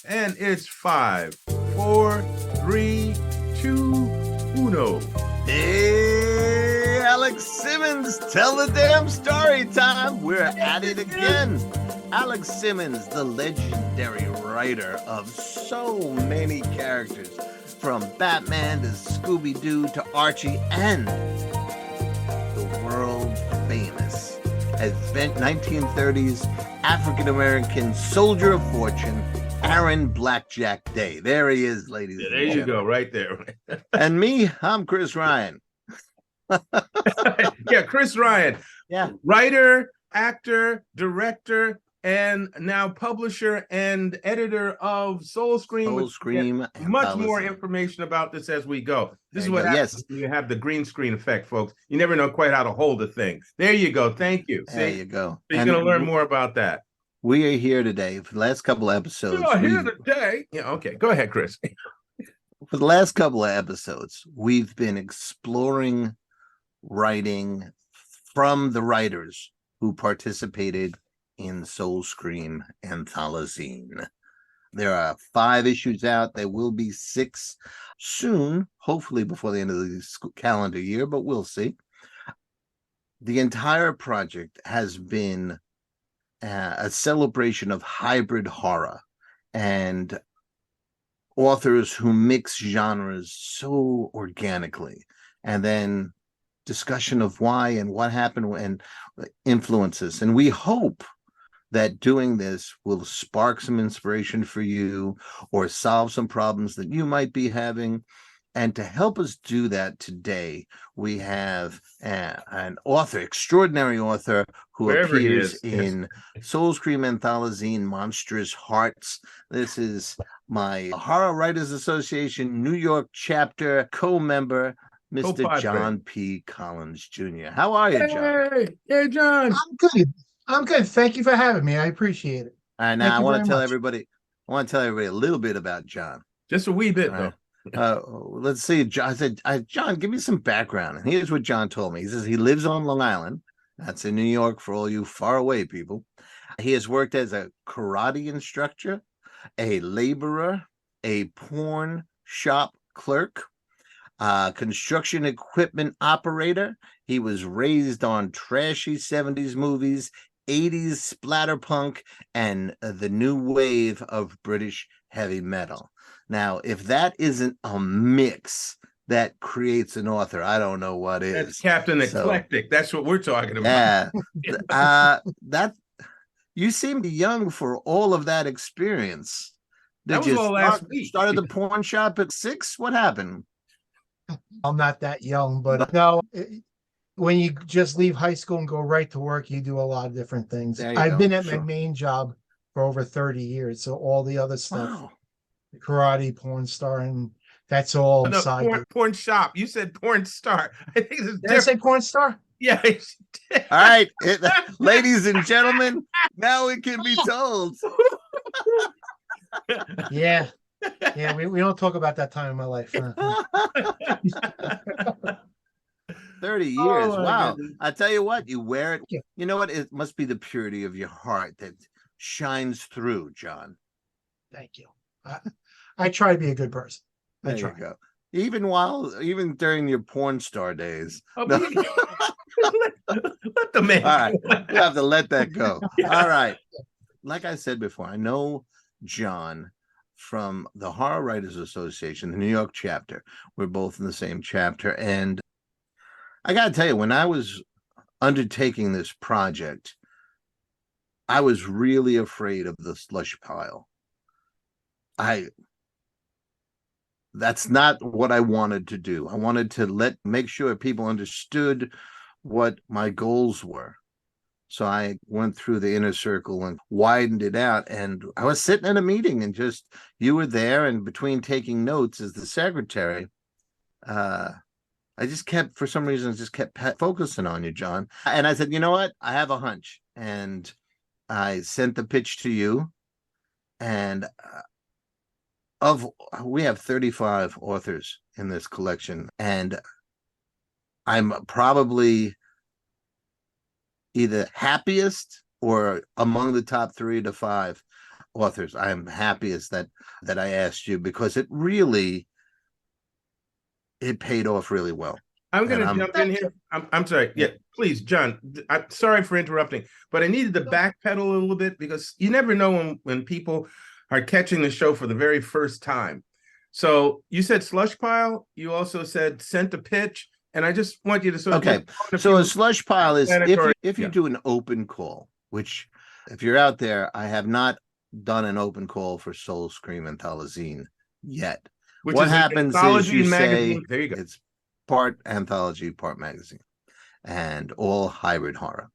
And it's 5, 4, 3, 2, 1. Hey, Alex Simmons, tell the damn story time. We're at it again. Alex Simmons, the legendary writer of so many characters, from Batman to Scooby-Doo to Archie, and the world famous as 1930s African-American soldier of fortune, Aaron Blackjack Day. There he is, ladies and gentlemen. There you go, right there. And me, I'm Chris Ryan. Yeah, Chris Ryan. Yeah. Writer, actor, director, and now publisher and editor of Soul Scream. Much more information about this as we go. This is what happens when you have the green screen effect, folks. You never know quite how to hold a thing. There you go. Thank you. There you go. So you're going to learn more about that. We are here today for the last couple of episodes. We are here today. Yeah, okay. Go ahead, Chris. For the last couple of episodes, we've been exploring writing from the writers who participated in Soul Scream Anthylazine. There are 5 issues out. There will be 6 soon, hopefully before the end of the calendar year, but we'll see. The entire project has been a celebration of hybrid horror and authors who mix genres so organically, and then discussion of why and what happened and influences. And we hope that doing this will spark some inspiration for you or solve some problems that you might be having. And to help us do that today, we have an author, extraordinary author, who appears in Soul Scream Anthology, Monstrous Hearts. This is my Horror Writers Association New York chapter co-member, Mr. John P. Collins Jr. How are you, John? Hey, John. I'm good. Thank you for having me. I appreciate it. And now I want to tell everybody a little bit about John. Just a wee bit, though. Let's see. John said, John, give me some background. And here's what John told me. He says he lives on Long Island. That's in New York for all you far away people. He has worked as a karate instructor, a laborer, a pawn shop clerk, construction equipment operator. He was raised on trashy 70s movies, 80s splatterpunk, and the new wave of British heavy metal. Now, if that isn't a mix that creates an author, I don't know what is. That's Captain Eclectic. That's what we're talking about. Yeah. That you seem young for all of that experience. That was all last week. Started the pawn shop at 6? What happened? I'm not that young, but no. When you just leave high school and go right to work, you do a lot of different things. I've been at my main job for over 30 years, so all the other stuff, karate, porn star, and that's all side. Porn shop. You said porn star. I think Did I say porn star? Yeah. All right, ladies and gentlemen, now it can be told. Yeah. We don't talk about that time in my life. 30 years. Wow. Goodness. I tell you what, you wear it. You know what? It must be the purity of your heart that shines through, John. Thank you. I try to be a good person. There you go. Even during your porn star days. Let the man. All right. You have to let that go. All right. Like I said before, I know John from the Horror Writers Association, the New York chapter. We're both in the same chapter. And I got to tell you, when I was undertaking this project, I was really afraid of the slush pile. That's not what I wanted to do. I wanted to make sure people understood what my goals were. So I went through the inner circle and widened it out. And I was sitting in a meeting and you were there. And between taking notes as the secretary, I just kept, for some reason, focusing on you, John. And I said, you know what? I have a hunch. And I sent the pitch to you. And we have 35 authors in this collection. And I'm probably either happiest or among the top 3 to 5 authors. I am happiest that I asked you, because it really paid off really well. I'm going to jump in here. I'm sorry. Yeah, please, John. I'm sorry for interrupting, but I needed to backpedal a little bit, because you never know when people are catching the show for the very first time. So you said slush pile. You also said sent a pitch, and I just want you to sort of so a slush pile is if you do an open call, which if you're out there, I have not done an open call for Soul Scream Atholozine yet. Which what is happens is you magazine. Say there you go. It's part anthology, part magazine, and all hybrid horror.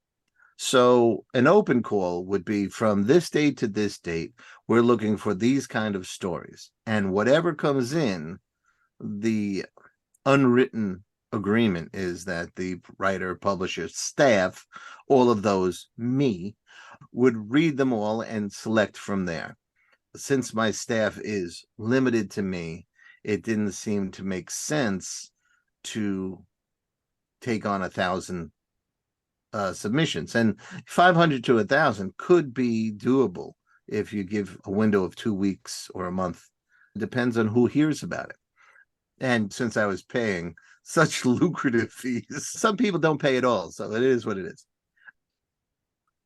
So an open call would be from this date to this date, we're looking for these kind of stories. And whatever comes in, the unwritten agreement is that the writer, publisher, staff, all of those, me, would read them all and select from there. Since my staff is limited to me, it didn't seem to make sense to take on 1,000 submissions, and 500 to 1,000 could be doable if you give a window of 2 weeks or a month. It depends on who hears about it. And since I was paying such lucrative fees, some people don't pay at all, so it is what it is.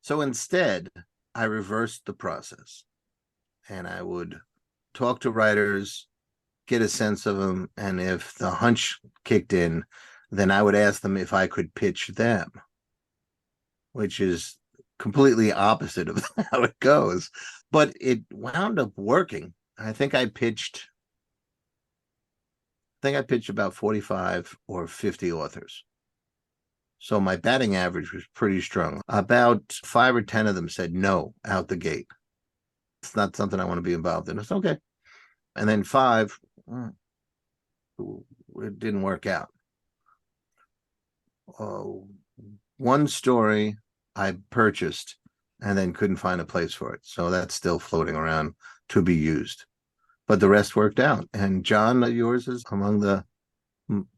So instead, I reversed the process, and I would talk to writers, get a sense of them, and if the hunch kicked in, then I would ask them if I could pitch them, which is completely opposite of how it goes. But it wound up working. I think I pitched about 45 or 50 authors. So my batting average was pretty strong. About 5 or 10 of them said no out the gate. It's not something I want to be involved in. It's okay. And then 5, it didn't work out. One story I purchased and then couldn't find a place for it. So that's still floating around to be used. But the rest worked out. And John, yours is among the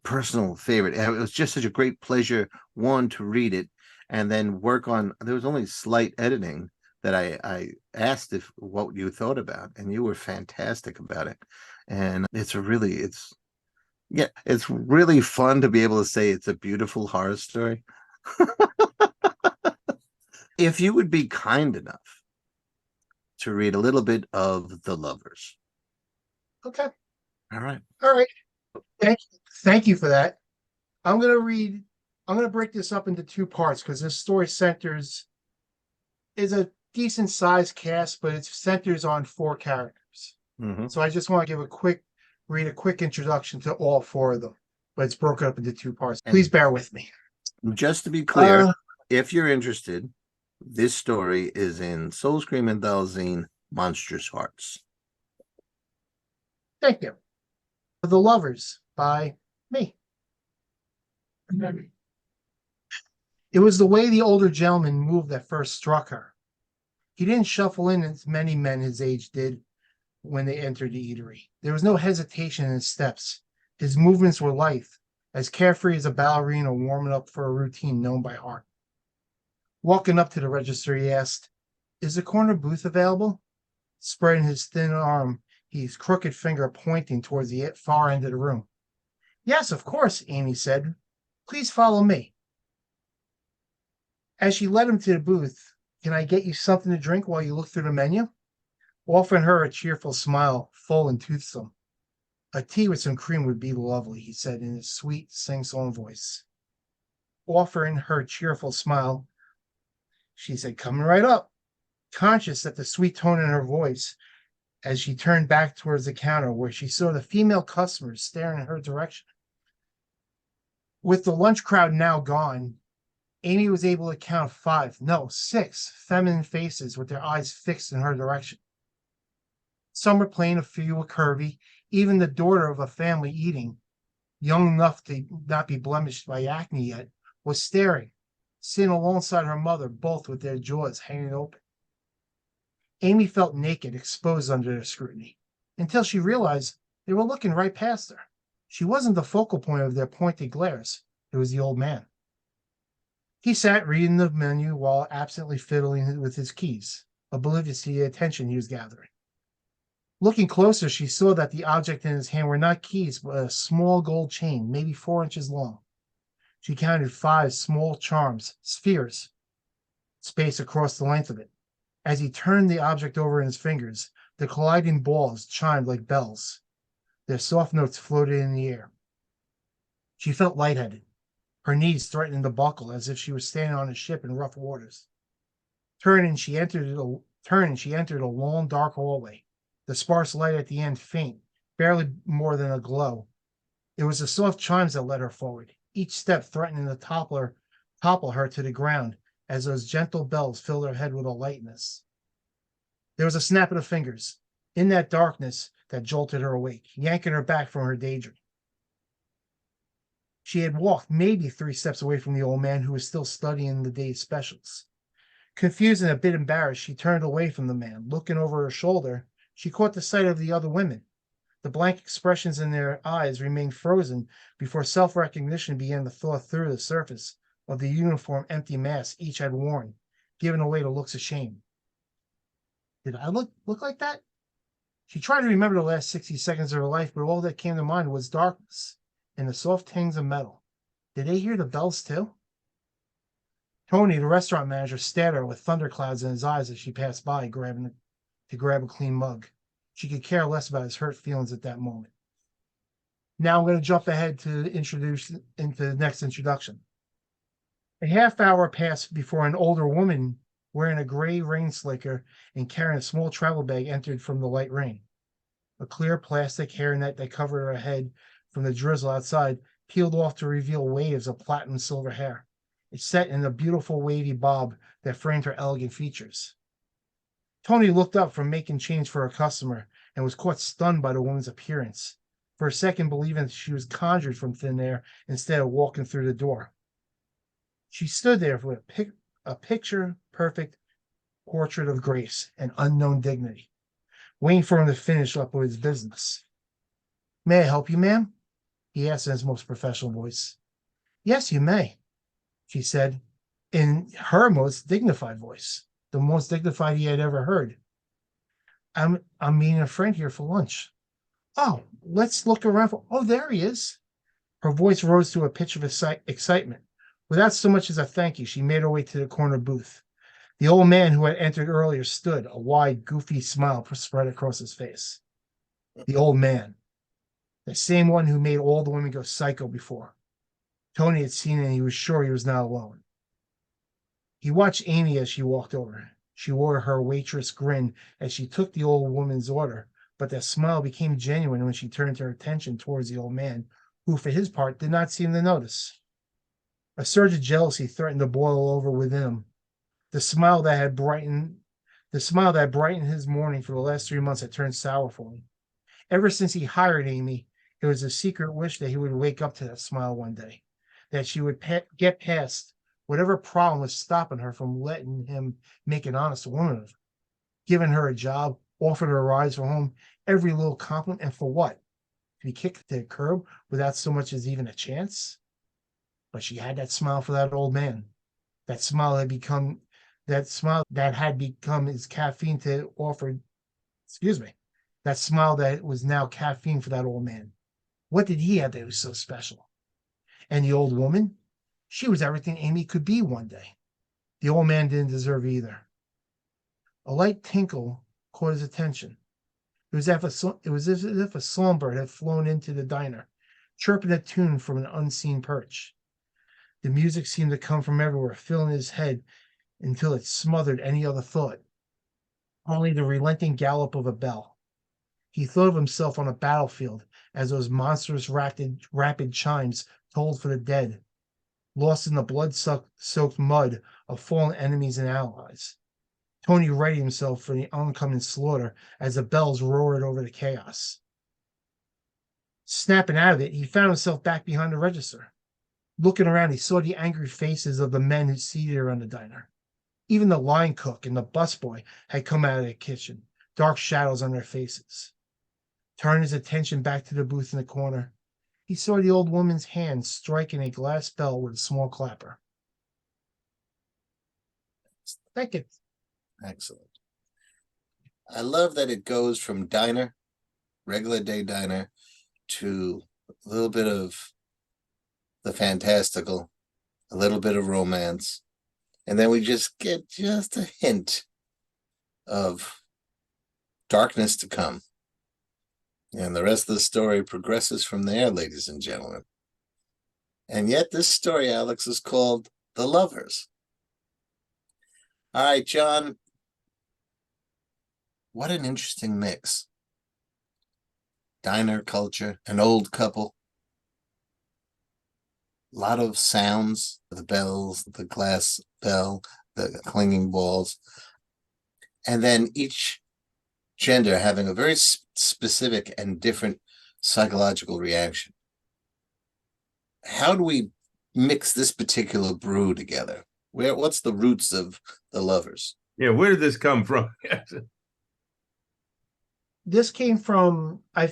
personal favorite. And it was just such a great pleasure, one, to read it and then work on. There was only slight editing that I asked what you thought about, and you were fantastic about it. And it's really fun to be able to say it's a beautiful horror story. If you would be kind enough to read a little bit of The Lovers. Okay. All right. Thank you for that. I'm going to break this up into 2 parts, because this story is a decent sized cast, but it centers on 4 characters. Mm-hmm. So I just want to read a quick introduction to all 4 of them, but it's broken up into 2 parts. Please bear with me. Just to be clear, if you're interested, this story is in Soul Scream Anthylazine, Monstrous Hearts. Thank you. The Lovers by me. It was the way the older gentleman moved that first struck her. He didn't shuffle in as many men his age did when they entered the eatery. There was no hesitation in his steps. His movements were lithe, as carefree as a ballerina warming up for a routine known by heart. Walking up to the register, he asked, "Is the corner booth available?" Spreading his thin arm, his crooked finger pointing towards the far end of the room. "Yes, of course," Amy said. "Please follow me." As she led him to the booth, "Can I get you something to drink while you look through the menu?" Offering her a cheerful smile, full and toothsome. "A tea with some cream would be lovely," he said in his sweet, sing-song voice. Offering her a cheerful smile, she said, "Coming right up," conscious that the sweet tone in her voice as she turned back towards the counter where she saw the female customers staring in her direction. With the lunch crowd now gone, Amy was able to count 6 feminine faces with their eyes fixed in her direction. Some were plain, a few were curvy. Even the daughter of a family eating, young enough to not be blemished by acne yet, was staring, sitting alongside her mother, both with their jaws hanging open. Amy felt naked, exposed under their scrutiny, until she realized they were looking right past her. She wasn't the focal point of their pointed glares. It was the old man. He sat reading the menu while absently fiddling with his keys. oblivious to the attention he was gathering. Looking closer, she saw that the object in his hand were not keys, but a small gold chain, maybe 4 inches long. She counted 5 small charms, spheres, spaced across the length of it. As he turned the object over in his fingers, the colliding balls chimed like bells. Their soft notes floated in the air. She felt lightheaded, her knees threatening to buckle as if she was standing on a ship in rough waters. Turning, she entered a long, dark hallway, the sparse light at the end faint, barely more than a glow. It was the soft chimes that led her forward, each step threatening to topple her to the ground as those gentle bells filled her head with a lightness. There was a snap of the fingers, in that darkness, that jolted her awake, yanking her back from her daydream. She had walked maybe 3 steps away from the old man who was still studying the day's specials. Confused and a bit embarrassed, she turned away from the man. Looking over her shoulder, she caught the sight of the other women. The blank expressions in their eyes remained frozen before self-recognition began to thaw through the surface of the uniform empty mask each had worn, giving away to looks of shame. Did I look like that? She tried to remember the last 60 seconds of her life, but all that came to mind was darkness and the soft tings of metal. Did they hear the bells too? Tony, the restaurant manager, stared at her with thunderclouds in his eyes as she passed by, to grab a clean mug. She could care less about his hurt feelings at that moment. Now I'm going to jump ahead to introduce into the next introduction. A half hour passed before an older woman wearing a gray rain slicker and carrying a small travel bag entered from the light rain. A clear plastic hairnet that covered her head from the drizzle outside peeled off to reveal waves of platinum silver hair. It set in a beautiful wavy bob that framed her elegant features. Tony looked up from making change for a customer and was caught stunned by the woman's appearance, for a second believing that she was conjured from thin air instead of walking through the door. She stood there with a picture-perfect portrait of grace and unknown dignity, waiting for him to finish up with his business. "May I help you, ma'am?" he asked in his most professional voice. "Yes, you may," she said, in her most dignified voice, the most dignified he had ever heard. I'm meeting a friend here for lunch." "Oh, let's look around oh, there he is." Her voice rose to a pitch of excitement. Without so much as a thank you, she made her way to the corner booth. The old man who had entered earlier stood, a wide, goofy smile spread across his face. The old man, the same one who made all the women go psycho before. Tony had seen it and he was sure he was not alone. He watched Amy as she walked over. She wore her waitress grin as she took the old woman's order, but that smile became genuine when she turned her attention towards the old man, who, for his part, did not seem to notice. A surge of jealousy threatened to boil over within him. The smile that had brightened his morning for the last 3 months had turned sour for him. Ever since he hired Amy, it was a secret wish that he would wake up to that smile one day, that she would get past whatever problem was stopping her from letting him make an honest woman of her, giving her a job, offered her rides from home, every little compliment, and for what? To be kicked to the curb without so much as even a chance? But she had that smile for that old man. That smile that had become his caffeine to offer. That smile that was now caffeine for that old man. What did he have that was so special? And the old woman? She was everything Amy could be one day. The old man didn't deserve either. A light tinkle caught his attention. It was as if a songbird had flown into the diner, chirping a tune from an unseen perch. The music seemed to come from everywhere, filling his head until it smothered any other thought. Only the relenting gallop of a bell. He thought of himself on a battlefield as those monstrous rapid chimes tolled for the dead, lost in the blood-soaked mud of fallen enemies and allies. Tony readied himself for the oncoming slaughter as the bells roared over the chaos. Snapping out of it, he found himself back behind the register. Looking around, he saw the angry faces of the men who seated around the diner. Even the line cook and the busboy had come out of the kitchen, dark shadows on their faces. Turning his attention back to the booth in the corner, he saw the old woman's hand striking a glass bell with a small clapper. Thank you. Excellent. I love that it goes from diner, regular day diner, to a little bit of the fantastical, a little bit of romance, and then we just get just a hint of darkness to come. And the rest of the story progresses from there, ladies and gentlemen. And yet this story, Alex, is called The Lovers. All right, John, what an interesting mix. Diner culture, an old couple, a lot of sounds, the bells, the glass bell, the clanging balls, and then each gender having a very specific and different psychological reaction. How do we mix this particular brew together? What's the roots of The Lovers? Yeah, where did this come from? This came from I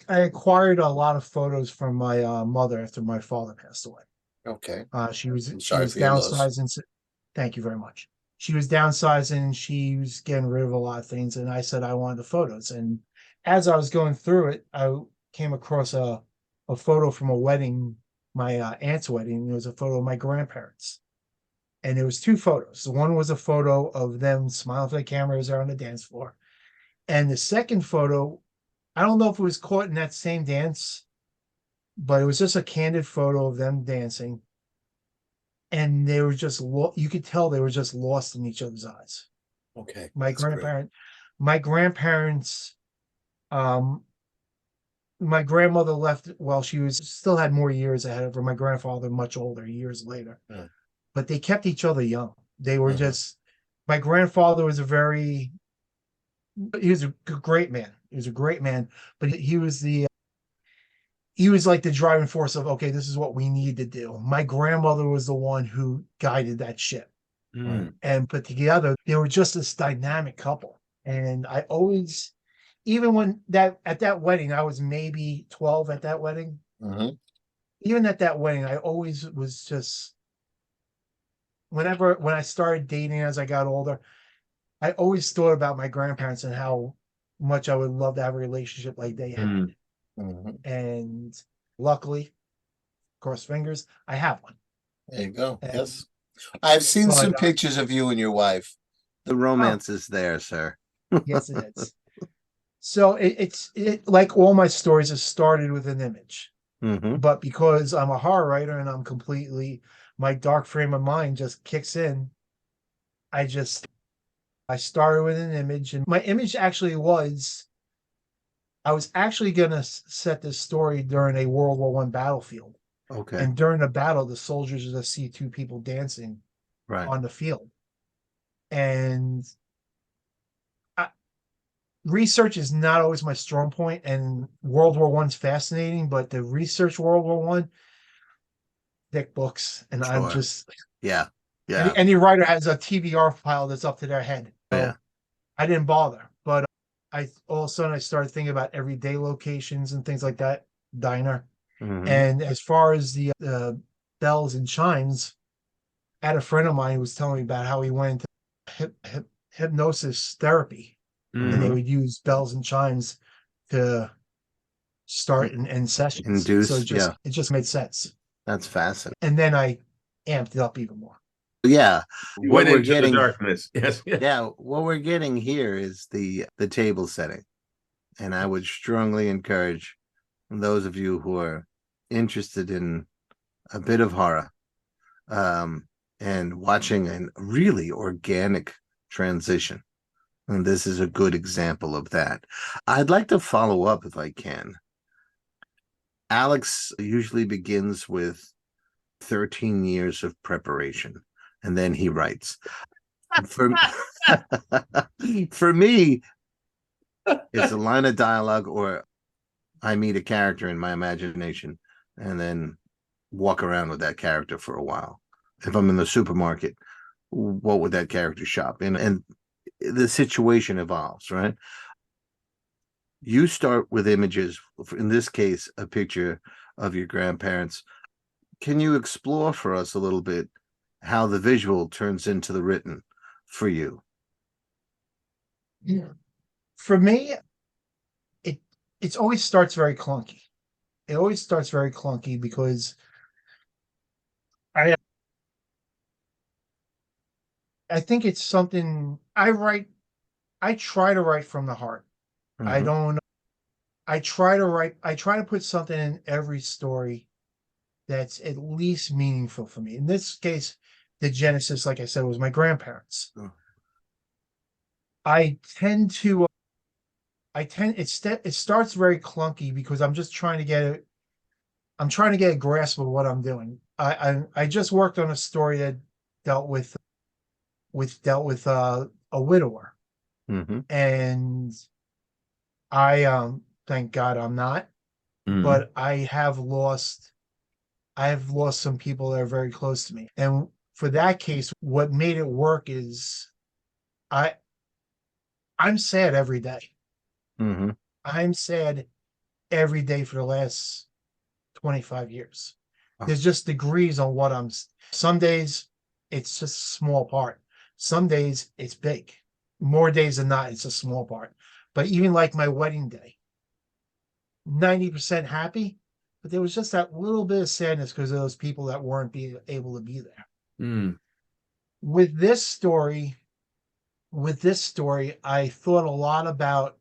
acquired a lot of photos from my mother after my father passed away. Okay. She was sorry for your loss. downsizing. Thank you very much. She was downsizing. She was getting rid of a lot of things, and I said I wanted the photos. And as I was going through it, I came across a photo from a wedding, my aunt's wedding. It was a photo of my grandparents, and there was two photos. One was a photo of them smiling for the cameras on the dance floor, and the second photo, I don't know if it was caught in that same dance, but it was just a candid photo of them dancing. And they were just, you could tell they were just lost in each other's eyes. Okay. My grandparents, my grandmother left while she was still had more years ahead of her. My grandfather, much older, years later. Yeah. But they kept each other young. They were just, my grandfather was he was a great man. He was a great man, but he was like the driving force of, okay, this is what we need to do. My grandmother was the one who guided that ship. And put together, they were just this dynamic couple. And I always, even when at that wedding, I was maybe 12 at that wedding. Even at that wedding, I always was just, when I started dating as I got older, I always thought about my grandparents and how much I would love to have a relationship like they had. And luckily, cross fingers, I have one. There you go. Yes. I've seen some pictures of you and your wife. The romance is there, sir. Yes, it is. So it's like all my stories have started with an image. But because I'm a horror writer and my dark frame of mind just kicks in, I started with an image, and my image actually was, I was actually going to set this story during a World War I battlefield. Okay. And during the battle, the soldiers just see two people dancing on the field. And research is not always my strong point, and World War I is fascinating, but the research World War I, thick books, and I'm just... Yeah. Any writer has a TBR file that's up to their head. So I didn't bother. But all of a sudden I started thinking about everyday locations and things like that, diner. And as far as the bells and chimes, I had a friend of mine who was telling me about how he went into hypnosis therapy, and they would use bells and chimes to start and end sessions. So it just made sense. That's fascinating. And then I amped it up even more. Yeah. What we're getting, the darkness. Yes. Yeah. What we're getting here is the table setting. And I would strongly encourage those of you who are interested in a bit of horror, and watching a really organic transition. And this is a good example of that. I'd like to follow up if I can. Alex usually begins with 13 years of preparation, and then he writes. For me, it's a line of dialogue, or I meet a character in my imagination and then walk around with that character for a while. If I'm in the supermarket, what would that character shop in? And the situation evolves, right? You start with images, in this case, a picture of your grandparents. Can you explore for us a little bit how the visual turns into the written for you? For me, it always starts very clunky. It always starts very clunky because I think it's something I try to write from the heart. I don't I try to put something in every story that's at least meaningful for me. In this case, the genesis, like I said, was my grandparents. I tend to it starts very clunky because I'm just trying to get a grasp of what I'm doing. I just worked on a story that dealt with a widower. And I thank God I'm not, but I have lost some people that are very close to me. And for that case, what made it work is I'm sad every day. I'm sad every day for the last 25 years. There's just degrees on what some days it's just a small part. Some days it's big. More days than not, it's a small part. But even like my wedding day, 90% happy, but there was just that little bit of sadness because of those people that weren't being able to be there. With this story, I thought a lot about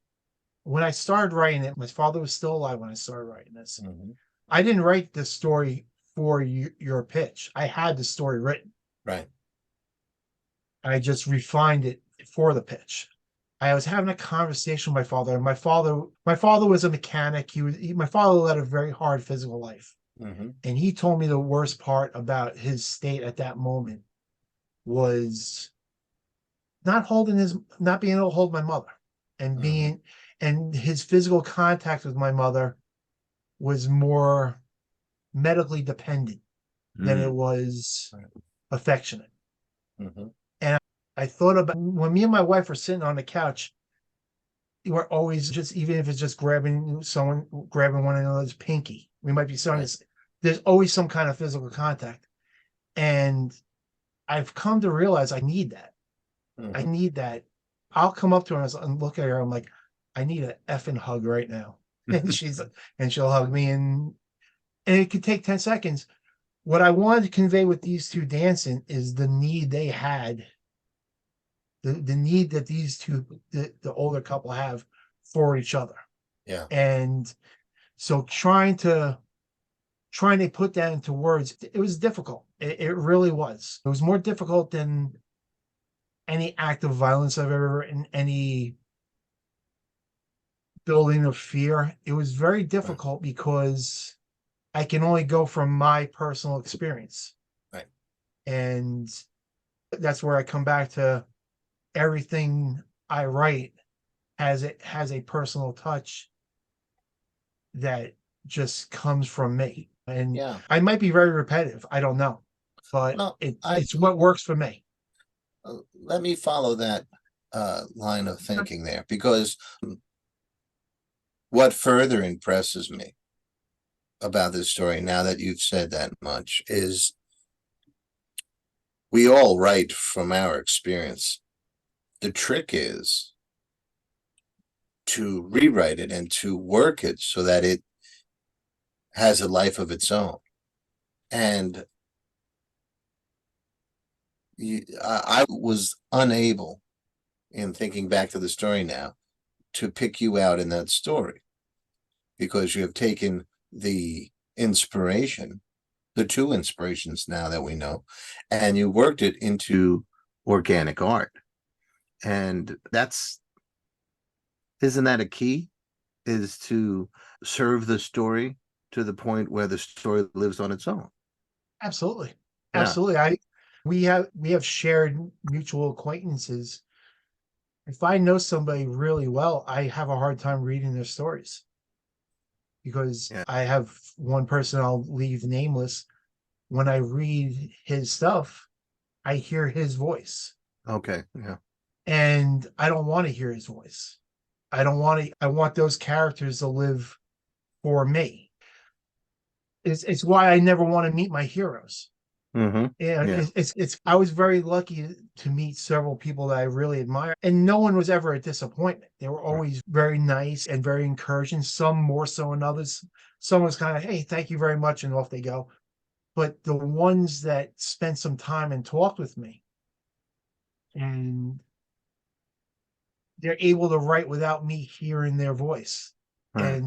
when I started writing it. My father was still alive when I started writing this. I didn't write the story for your pitch. I had the story written. Right. I just refined it for the pitch. I was having a conversation with my father. My father was a mechanic. My father led a very hard physical life. And he told me the worst part about his state at that moment was not being able to hold my mother, and and his physical contact with my mother was more medically dependent than it was affectionate. And I thought about when me and my wife were sitting on the couch, we're always just, even if it's just grabbing one another's pinky, we might be starting to, there's always some kind of physical contact. And I've come to realize I need that. I need that. I'll come up to her and look at her. I'm like, I need an effing hug right now. And she'll hug me, and it could take 10 seconds. What I wanted to convey with these two dancing is the need they had, the need that these two, the older couple, have for each other. Yeah. And so trying to put that into words, it was difficult. It really was. It was more difficult than any act of violence I've ever written, any building of fear. It was very difficult because I can only go from my personal experience. Right. And that's where I come back to everything I write has a personal touch that just comes from me. And I might be very repetitive. I don't know, but it's what works for me. Let me follow that line of thinking there, because what further impresses me about this story, now that you've said that much, is we all write from our experience. The trick is to rewrite it and to work it so that it has a life of its own. And I was unable, in thinking back to the story now, to pick you out in that story, because you have taken the inspiration, the two inspirations now that we know, and you worked it into organic art. And isn't that a key, is to serve the story to the point where the story lives on its own? Absolutely. Absolutely. We have shared mutual acquaintances. If I know somebody really well, I have a hard time reading their stories, because I have one person, I'll leave nameless. When I read his stuff, I hear his voice. Okay. Yeah. And I don't want to hear his voice. I want those characters to live for me. It's why I never want to meet my heroes. And I was very lucky to meet several people that I really admire, and no one was ever a disappointment. They were always very nice and very encouraging, some more so than others. Some was kind of, hey, thank you very much, and off they go. But the ones that spent some time and talked with me, and they're able to write without me hearing their voice. Right.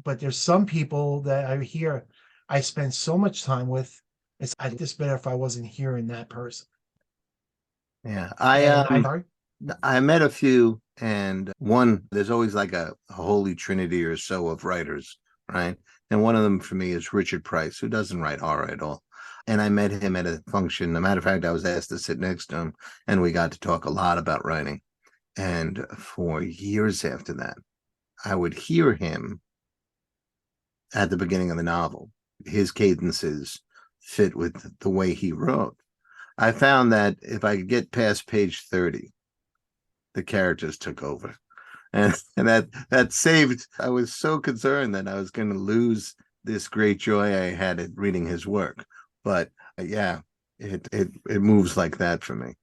But there's some people that I hear I spend so much time with, I'd just better if I wasn't hearing that person. Yeah. I met a few, and one, there's always like a holy trinity or so of writers, right? And one of them for me is Richard Price, who doesn't write horror at all. And I met him at a function. As a matter of fact, I was asked to sit next to him, and we got to talk a lot about writing. And for years after that, I would hear him at the beginning of the novel. His cadences fit with the way he wrote. I found that if I could get past page 30, the characters took over. And that saved. I was so concerned that I was going to lose this great joy I had at reading his work. But yeah, it moves like that for me.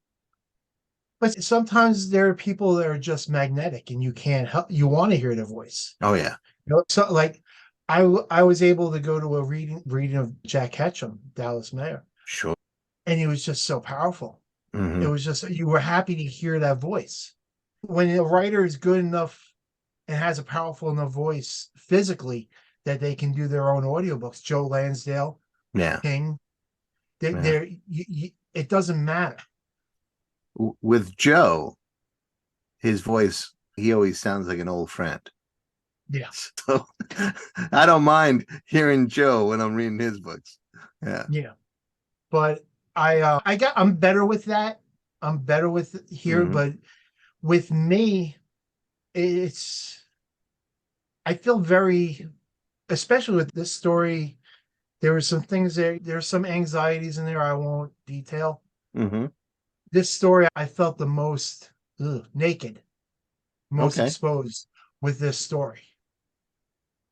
But sometimes there are people that are just magnetic, and you can't help. You want to hear their voice. Oh yeah. So like, I was able to go to a reading of Jack Ketchum, Dallas Mayor. Sure. And it was just so powerful. Mm-hmm. It was just, you were happy to hear that voice. When a writer is good enough and has a powerful enough voice physically that they can do their own audiobooks, Joe Lansdale, King, it doesn't matter. With Joe, his voice, he always sounds like an old friend. Yeah. So I don't mind hearing Joe when I'm reading his books. Yeah. Yeah. But I'm better with that. I'm better with here, but with me, I feel very, especially with this story, there were some things there's some anxieties in there I won't detail. This story, I felt the most naked, most exposed with this story.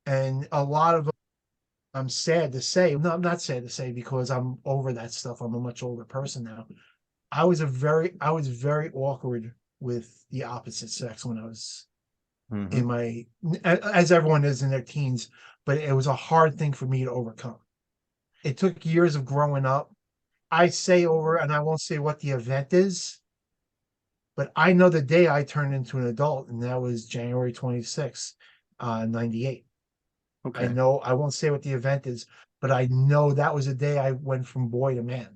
And a lot of, I'm sad to say, no, I'm not sad to say because I'm over that stuff. I'm a much older person now. I was very awkward with the opposite sex when I was in my, as everyone is in their teens, but it was a hard thing for me to overcome. It took years of growing up. I say over, and I won't say what the event is, but I know the day I turned into an adult, and that was January 26th, 98. I know, I won't say what the event is, but I know that was the day I went from boy to man.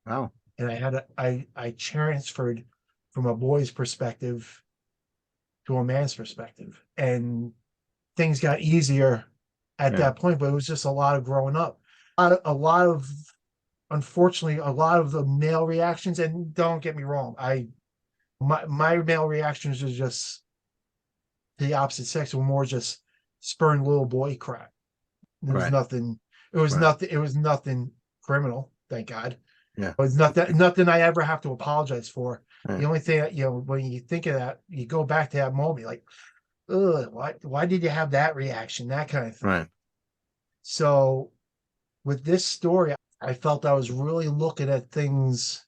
Wow. And I transferred from a boy's perspective to a man's perspective. And things got easier at that point, but it was just a lot of growing up. Unfortunately, a lot of the male reactions, and don't get me wrong, my male reactions was just the opposite sex were more just spurring little boy crap. There was nothing. It was nothing. It was nothing criminal. Thank God. Yeah. It was nothing I ever have to apologize for. The only thing that, when you think of that, you go back to that moment, like, ugh, why did you have that reaction? That kind of thing. Right. So with this story, I felt I was really looking at things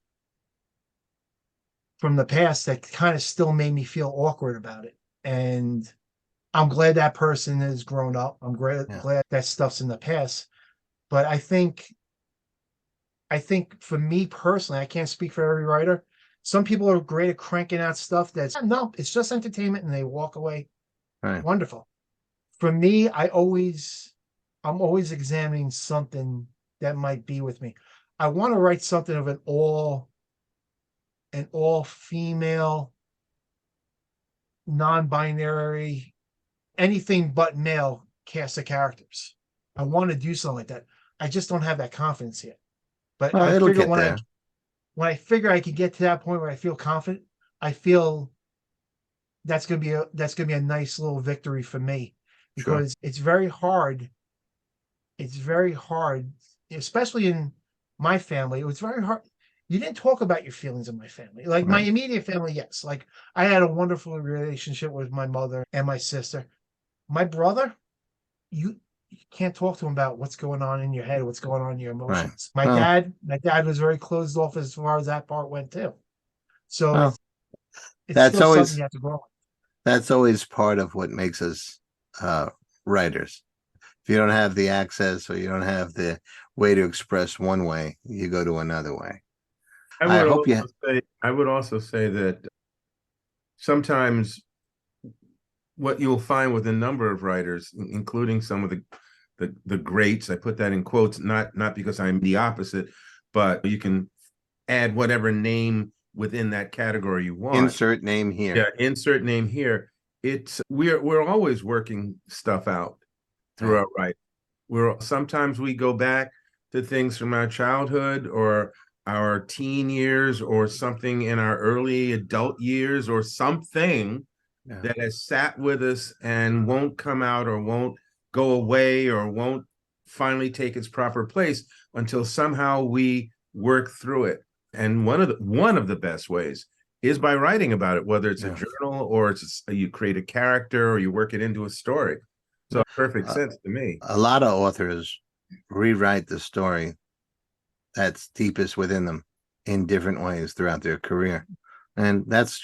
from the past that kind of still made me feel awkward about it. And I'm glad that person has grown up. I'm glad that stuff's in the past. But I think for me personally, I can't speak for every writer. Some people are great at cranking out stuff no, it's just entertainment, and they walk away. Right. Wonderful. For me, I'm always examining something that might be with me. I want to write something of an all female, non-binary, anything but male cast of characters. I want to do something like that. I just don't have that confidence yet. But I figure when I figure I can get to that point where I feel confident, I feel that's gonna be a nice little victory for me, because it's very hard. It's very hard, especially in my family. It was very hard. You didn't talk about your feelings in my family. Like my immediate family, yes. Like I had a wonderful relationship with my mother and my sister. My brother, can't talk to them about what's going on in your head, what's going on in your emotions. Right. My dad was very closed off as far as that part went too. So Well, it's that's still something always you have to grow with. that's always part of what makes us writers. If you don't have the access or you don't have the way to express one way, you go to another way. I hope you. I would also say that sometimes what you'll find with a number of writers, including some of the greats, I put that in quotes, not because I'm the opposite, but you can add whatever name within that category you want. Insert name here. Yeah, insert name here. It's we're always working stuff out through our writing. Sometimes we go back to things from our childhood or our teen years or something in our early adult years or something that has sat with us and won't come out or won't go away or won't finally take its proper place until somehow we work through it. And one of the best ways is by writing about it, whether it's a journal or you create a character or you work it into a story. So perfect sense to me. A lot of authors rewrite the story that's deepest within them in different ways throughout their career. And that's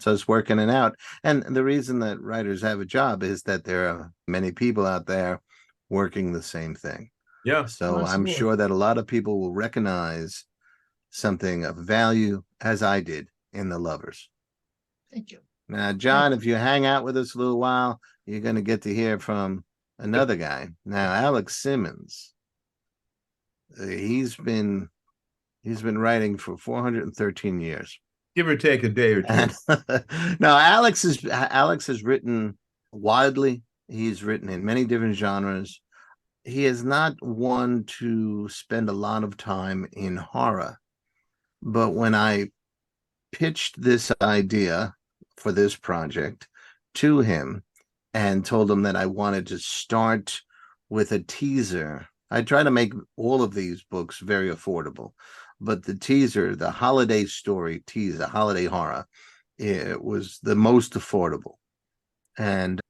us working it out. And the reason that writers have a job is that there are many people out there working the same thing. Yeah. So absolutely. I'm sure that a lot of people will recognize something of value, as I did, in The Lovers. Thank you. Now, John, if you hang out with us a little while, you're going to get to hear from another guy. Now, Alex Simmons, he's been writing for 413 years. Give or take a day or two. Now, Alex has written widely. He's written in many different genres. He is not one to spend a lot of time in horror. But when I pitched this idea for this project to him and told him that I wanted to start with a teaser, I try to make all of these books very affordable. But the teaser, the holiday story teaser, holiday horror, it was the most affordable. And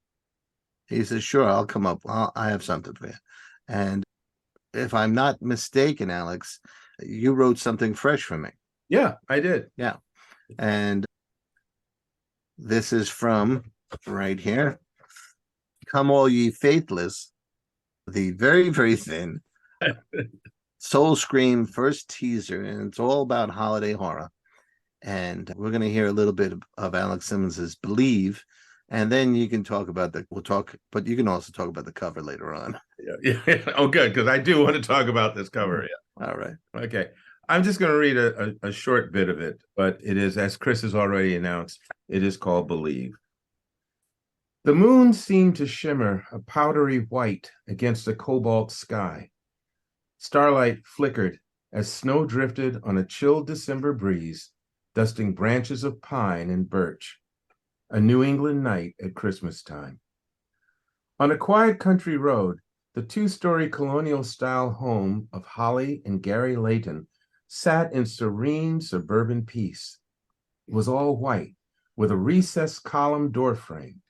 he says, sure, I'll come up. I have something for you. And if I'm not mistaken, Alex, you wrote something fresh for me. Yeah, I did. Yeah. And this is from right here. Come All Ye Faithless, the very, very thin Soul Scream first teaser, and it's all about holiday horror. And we're going to hear a little bit of Alex Simmons's Believe, and then you can talk about but you can also talk about the cover later on. Yeah. Oh, good, because I do want to talk about this cover. Yeah. All right. Okay. I'm just going to read a short bit of it, but it is, as Chris has already announced, it is called Believe. The moon seemed to shimmer a powdery white against a cobalt sky. Starlight flickered as snow drifted on a chill December breeze, dusting branches of pine and birch. A New England night at Christmas time. On a quiet country road, the two-story colonial-style home of Holly and Gary Layton sat in serene suburban peace. It was all white, with a recessed column door frame.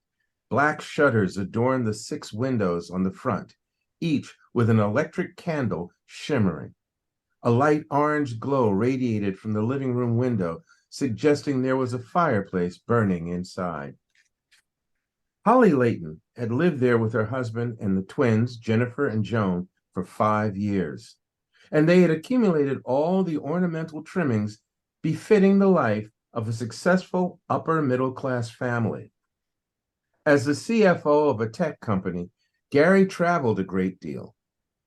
Black shutters adorned the 6 windows on the front, each with an electric candle shimmering. A light orange glow radiated from the living room window, suggesting there was a fireplace burning inside. Holly Layton had lived there with her husband and the twins, Jennifer and Joan, for 5 years, and they had accumulated all the ornamental trimmings befitting the life of a successful upper middle-class family. As the CFO of a tech company, Gary traveled a great deal.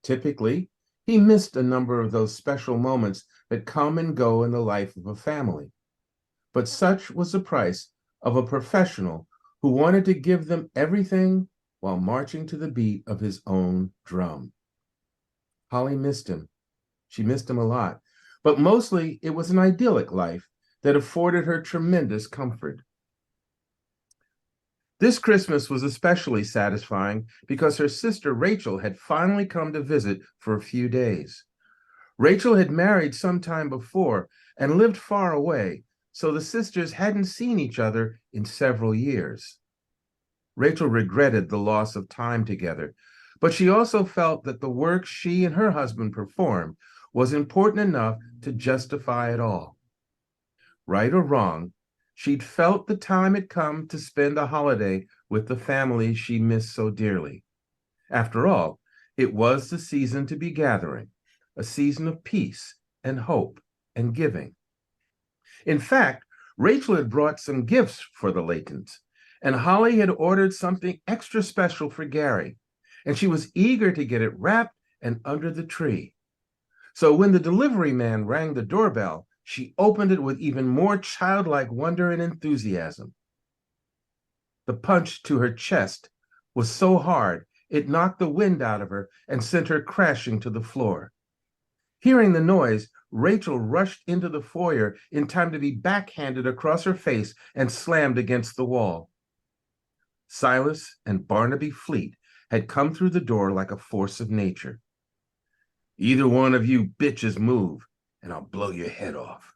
Typically, he missed a number of those special moments that come and go in the life of a family. But such was the price of a professional who wanted to give them everything while marching to the beat of his own drum. Holly missed him. She missed him a lot, but mostly it was an idyllic life that afforded her tremendous comfort. This Christmas was especially satisfying because her sister Rachel had finally come to visit for a few days. Rachel had married some time before and lived far away, so the sisters hadn't seen each other in several years. Rachel regretted the loss of time together, but she also felt that the work she and her husband performed was important enough to justify it all. Right or wrong, she'd felt the time had come to spend a holiday with the family she missed so dearly. After all, it was the season to be gathering, a season of peace and hope and giving. In fact, Rachel had brought some gifts for the Laytons, and Holly had ordered something extra special for Gary, and she was eager to get it wrapped and under the tree. So when the delivery man rang the doorbell, she opened it with even more childlike wonder and enthusiasm. The punch to her chest was so hard, it knocked the wind out of her and sent her crashing to the floor. Hearing the noise, Rachel rushed into the foyer in time to be backhanded across her face and slammed against the wall. Silas and Barnaby Fleet had come through the door like a force of nature. "Either one of you bitches move, and I'll blow your head off."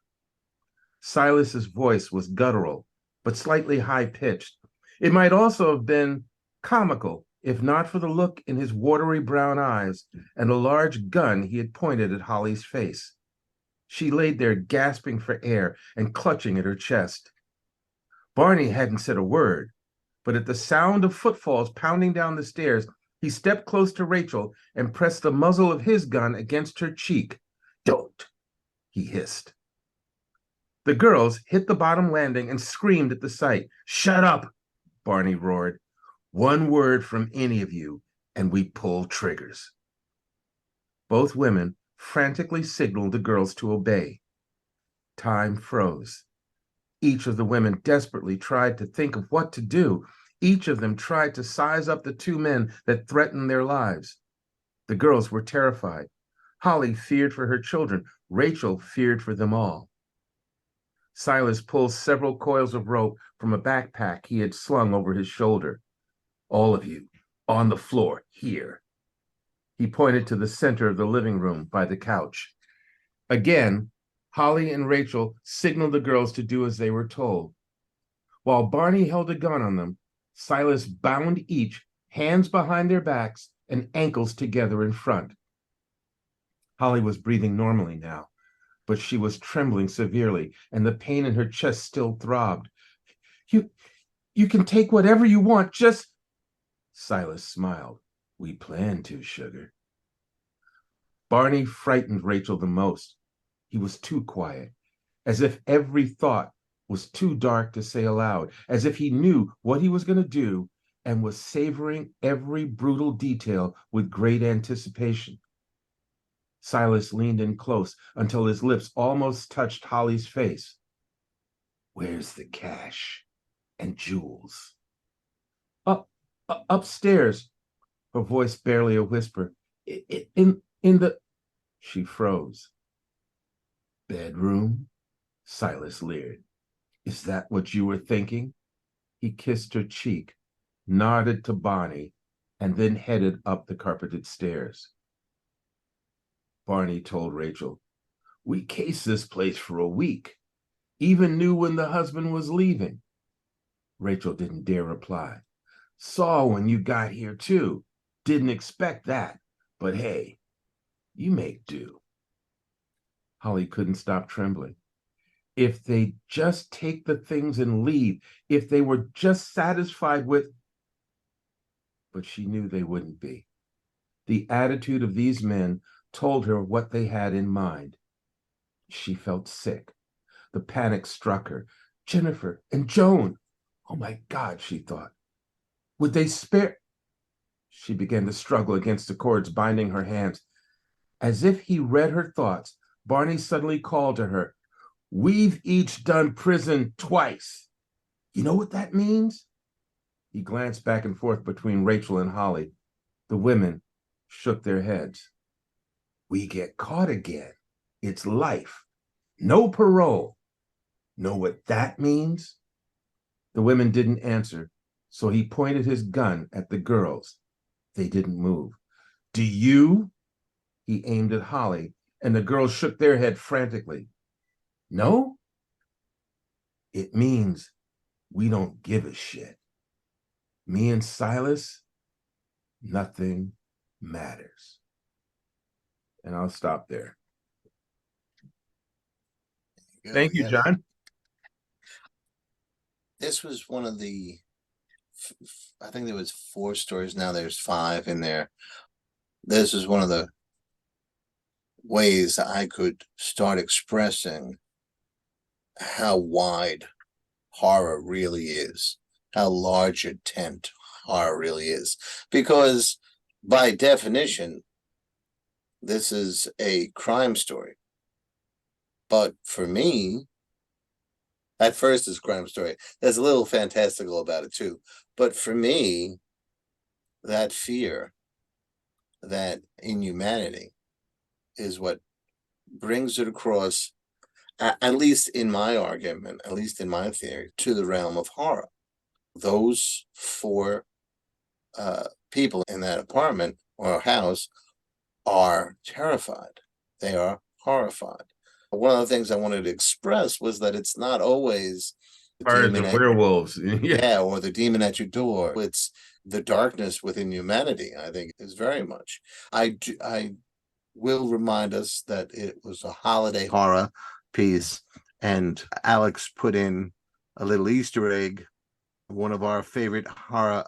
Silas's voice was guttural, but slightly high-pitched. It might also have been comical, if not for the look in his watery brown eyes and a large gun he had pointed at Holly's face. She laid there gasping for air and clutching at her chest. Barney hadn't said a word, but at the sound of footfalls pounding down the stairs, he stepped close to Rachel and pressed the muzzle of his gun against her cheek. "Don't," he hissed. The girls hit the bottom landing and screamed at the sight. "Shut up," Barney roared. "One word from any of you, and we pull triggers." Both women frantically signaled the girls to obey. Time froze. Each of the women desperately tried to think of what to do. Each of them tried to size up the two men that threatened their lives. The girls were terrified. Holly feared for her children. Rachel feared for them all. Silas pulled several coils of rope from a backpack he had slung over his shoulder. "All of you, on the floor, here." He pointed to the center of the living room by the couch. Again, Holly and Rachel signaled the girls to do as they were told. While Barney held a gun on them, Silas bound each, hands behind their backs and ankles together in front. Holly was breathing normally now, but she was trembling severely, and the pain in her chest still throbbed. You can take whatever you want, just..." Silas smiled. "We plan to, sugar." Barney frightened Rachel the most. He was too quiet, as if every thought was too dark to say aloud, as if he knew what he was going to do and was savoring every brutal detail with great anticipation. Silas leaned in close until his lips almost touched Holly's face. "Where's the cash and jewels?" Upstairs," her voice barely a whisper. In the..." She froze. "Bedroom?" Silas leered. "Is that what you were thinking?" He kissed her cheek, nodded to Barney, and then headed up the carpeted stairs. Barney told Rachel, "We cased this place for a week. Even knew when the husband was leaving." Rachel didn't dare reply. "Saw when you got here, too. Didn't expect that. But hey, you make do." Holly couldn't stop trembling. If they just take the things and leave, if they were just satisfied with... But she knew they wouldn't be. The attitude of these men told her what they had in mind. She felt sick. The panic struck her. Jennifer and Joan. Oh my God, she thought. Would they spare... She began to struggle against the cords binding her hands. As if he read her thoughts, Barney suddenly called to her, "We've each done prison twice. You know what that means?" He glanced back and forth between Rachel and Holly. The women shook their heads. "We get caught again. It's life. No parole. Know what that means?" The women didn't answer, so he pointed his gun at the girls. They didn't move. "Do you?" He aimed at Holly, and the girls shook their head frantically. "No?" "It means we don't give a shit. Me and Silas, nothing matters. And I'll stop there. Thank you, John. This was one of the, I think there was 4 stories. Now there's 5 in there. This is one of the ways I could start expressing how wide horror really is, how large a tent horror really is. Because by definition, this is a crime story. But for me, at first it's a crime story. There's a little fantastical about it too. But for me, that fear, that inhumanity is what brings it across, at least in my argument, at least in my theory, to the realm of horror. Those 4 people in that apartment or house are terrified. They are horrified. One of the things I wanted to express was that it's not always the werewolves. Yeah, or the demon at your door. It's the darkness within humanity, I think, is very much. I will remind us that it was a holiday horror piece, and Alex put in a little Easter egg, one of our favorite horror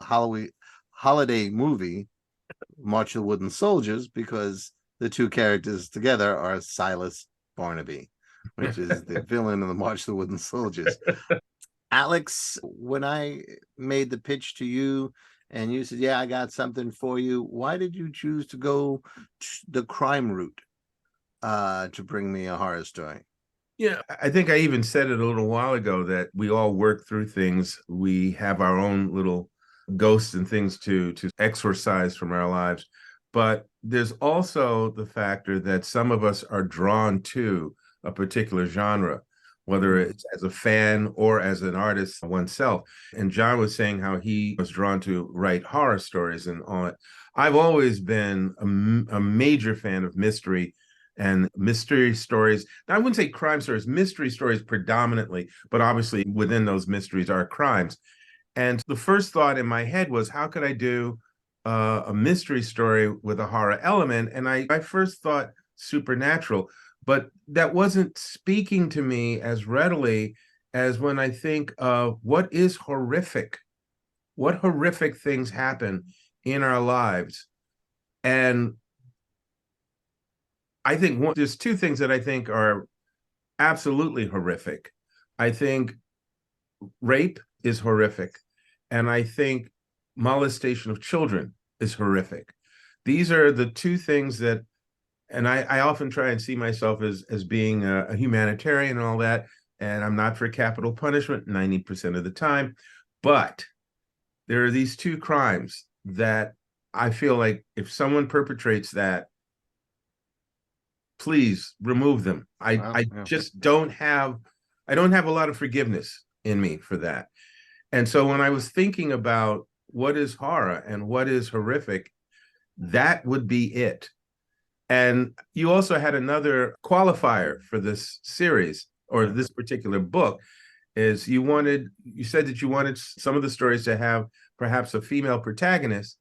holiday movie, March of the Wooden Soldiers, because the 2 characters together are Silas Barnaby, which is the villain of the March of the Wooden Soldiers. Alex, when I made the pitch to you and you said, yeah, I got something for you, why did you choose to go the crime route to bring me a horror story? Yeah, I think I even said it a little while ago that we all work through things. We have our own little ghosts and things to exorcise from our lives. But there's also the factor that some of us are drawn to a particular genre, whether it's as a fan or as an artist oneself. And John was saying how he was drawn to write horror stories and all that. I've always been a major fan of mystery and mystery stories. Now, I wouldn't say crime stories, mystery stories predominantly, but obviously within those mysteries are crimes. And the first thought in my head was, how could I do a mystery story with a horror element? And I first thought supernatural, but that wasn't speaking to me as readily as when I think of what is horrific, what horrific things happen in our lives. And I think there's 2 things that I think are absolutely horrific. I think rape is horrific, and I think molestation of children is horrific. These are the 2 things that, and I often try and see myself as being a humanitarian and all that, and I'm not for capital punishment 90% of the time, but there are these 2 crimes that I feel like if someone perpetrates that, please remove them. I just don't have a lot of forgiveness in me for that. And so when I was thinking about what is horror and what is horrific, that would be it. And you also had another qualifier for this series or this particular book, is you said that you wanted some of the stories to have perhaps a female protagonist,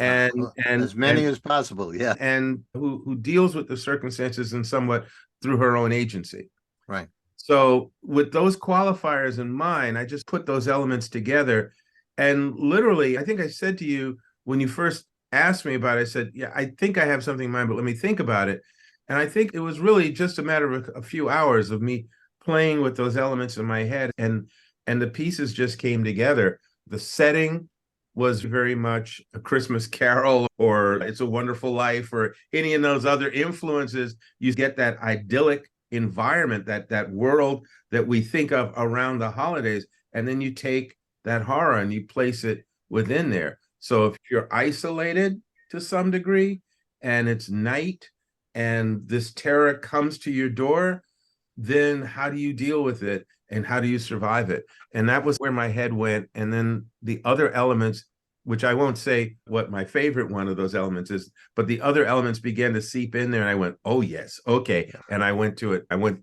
and as many as possible, yeah, and who deals with the circumstances and somewhat through her own agency. Right. So with those qualifiers in mind, I just put those elements together, and literally, I think I said to you when you first asked me about it, I said, yeah, I think I have something in mind, but let me think about it. And I think it was really just a matter of a few hours of me playing with those elements in my head, and the pieces just came together. The setting was very much A Christmas Carol or It's a Wonderful Life or any of those other influences. You get that idyllic environment, that world that we think of around the holidays, and then you take that horror and you place it within there. So if you're isolated to some degree and it's night and this terror comes to your door, then how do you deal with it and how do you survive it? And that was where my head went. And then the other elements, which I won't say what my favorite one of those elements is, but the other elements began to seep in there, and I went, oh yes, okay. And I went to it. I went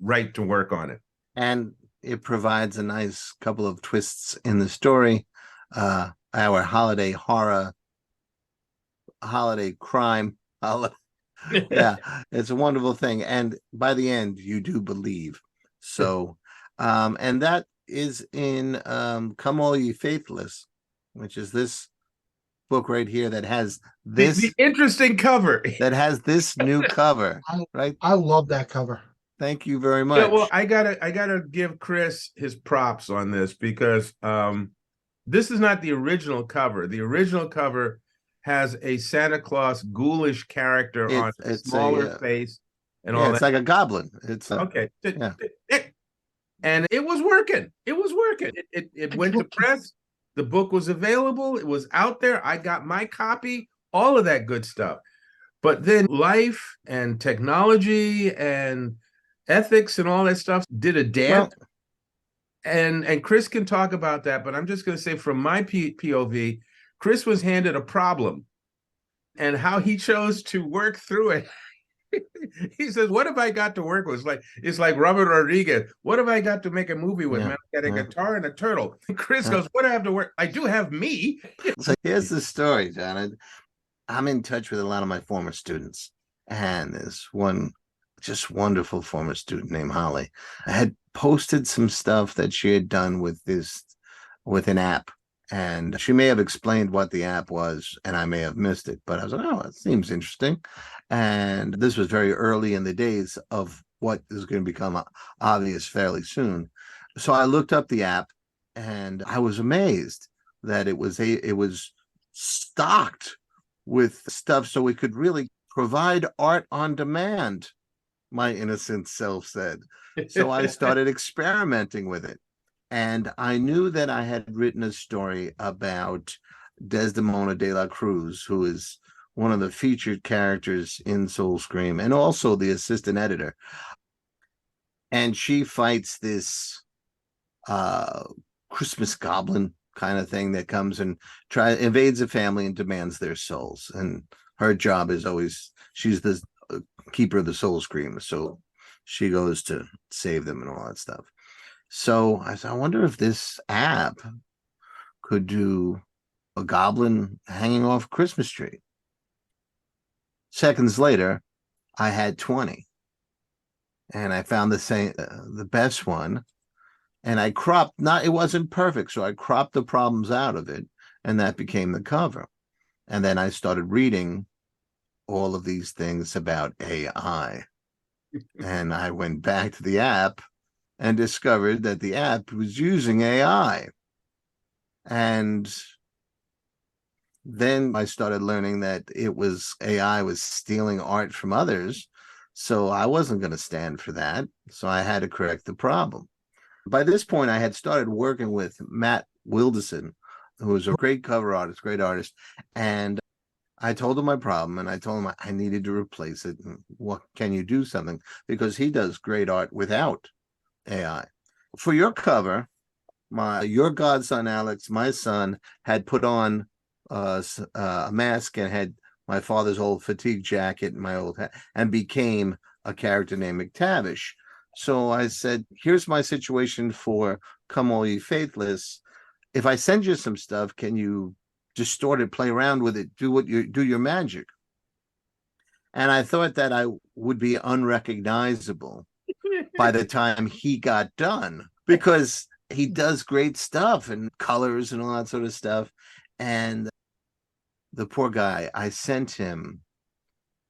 right to work on it. And it provides a nice couple of twists in the story. Our holiday horror holiday crime. Yeah, it's a wonderful thing. And by the end, you do believe. So, and that is in Come All Ye Faithless, which is this book right here that has this the interesting cover. That has this new cover, right? I love that cover. Thank you very much. Yeah, well, I gotta give Chris his props on this because this is not the original cover. The original cover has a Santa Claus ghoulish character on a smaller face and all that. It's like a goblin. Okay. And it was working. It was working. It went to press. The book was available. It was out there. I got my copy, all of that good stuff. But then life and technology and ethics and all that stuff did a dance. And Chris can talk about that, but I'm just going to say from my POV, Chris was handed a problem and how he chose to work through it. He says, what have I got to work with? It's like Robert Rodriguez. What have I got to make a movie with, man? I got a guitar and a turtle. And Chris goes, what do I have to work? I do have me. So here's the story, John. I'm in touch with a lot of my former students. And there's one just wonderful former student named Holly. I had posted some stuff that she had done with an app. And she may have explained what the app was, and I may have missed it. But I was like, oh, it seems interesting. And this was very early in the days of what is going to become obvious fairly soon. So I looked up the app, and I was amazed that it was stocked with stuff so we could really provide art on demand, my innocent self said. So I started experimenting with it. And I knew that I had written a story about Desdemona de la Cruz, who is one of the featured characters in Soulscream and also the assistant editor. And she fights this Christmas goblin kind of thing that comes and invades a family and demands their souls. And her job is always, she's the keeper of the Soulscream. So she goes to save them and all that stuff. So I said, I wonder if this app could do a goblin hanging off a Christmas tree. Seconds later, I had 20. And I found the best one. And I cropped, it wasn't perfect, so I cropped the problems out of it, and that became the cover. And then I started reading all of these things about AI. And I went back to the app and discovered that the app was using AI. And then I started learning that AI was stealing art from others. So I wasn't going to stand for that. So I had to correct the problem. By this point, I had started working with Matt Wilderson, who was a great cover artist, great artist. And I told him my problem, and I told him I needed to replace it. And what can you do something? Because he does great art without AI. For your cover, your godson Alex, my son, had put on a mask and had my father's old fatigue jacket and my old hat, and became a character named McTavish. So I said, here's my situation for Come All Ye Faithless. If I send you some stuff, can you distort it, play around with it, do your magic? And I thought that I would be unrecognizable by the time he got done, because he does great stuff and colors and all that sort of stuff. And the poor guy, I sent him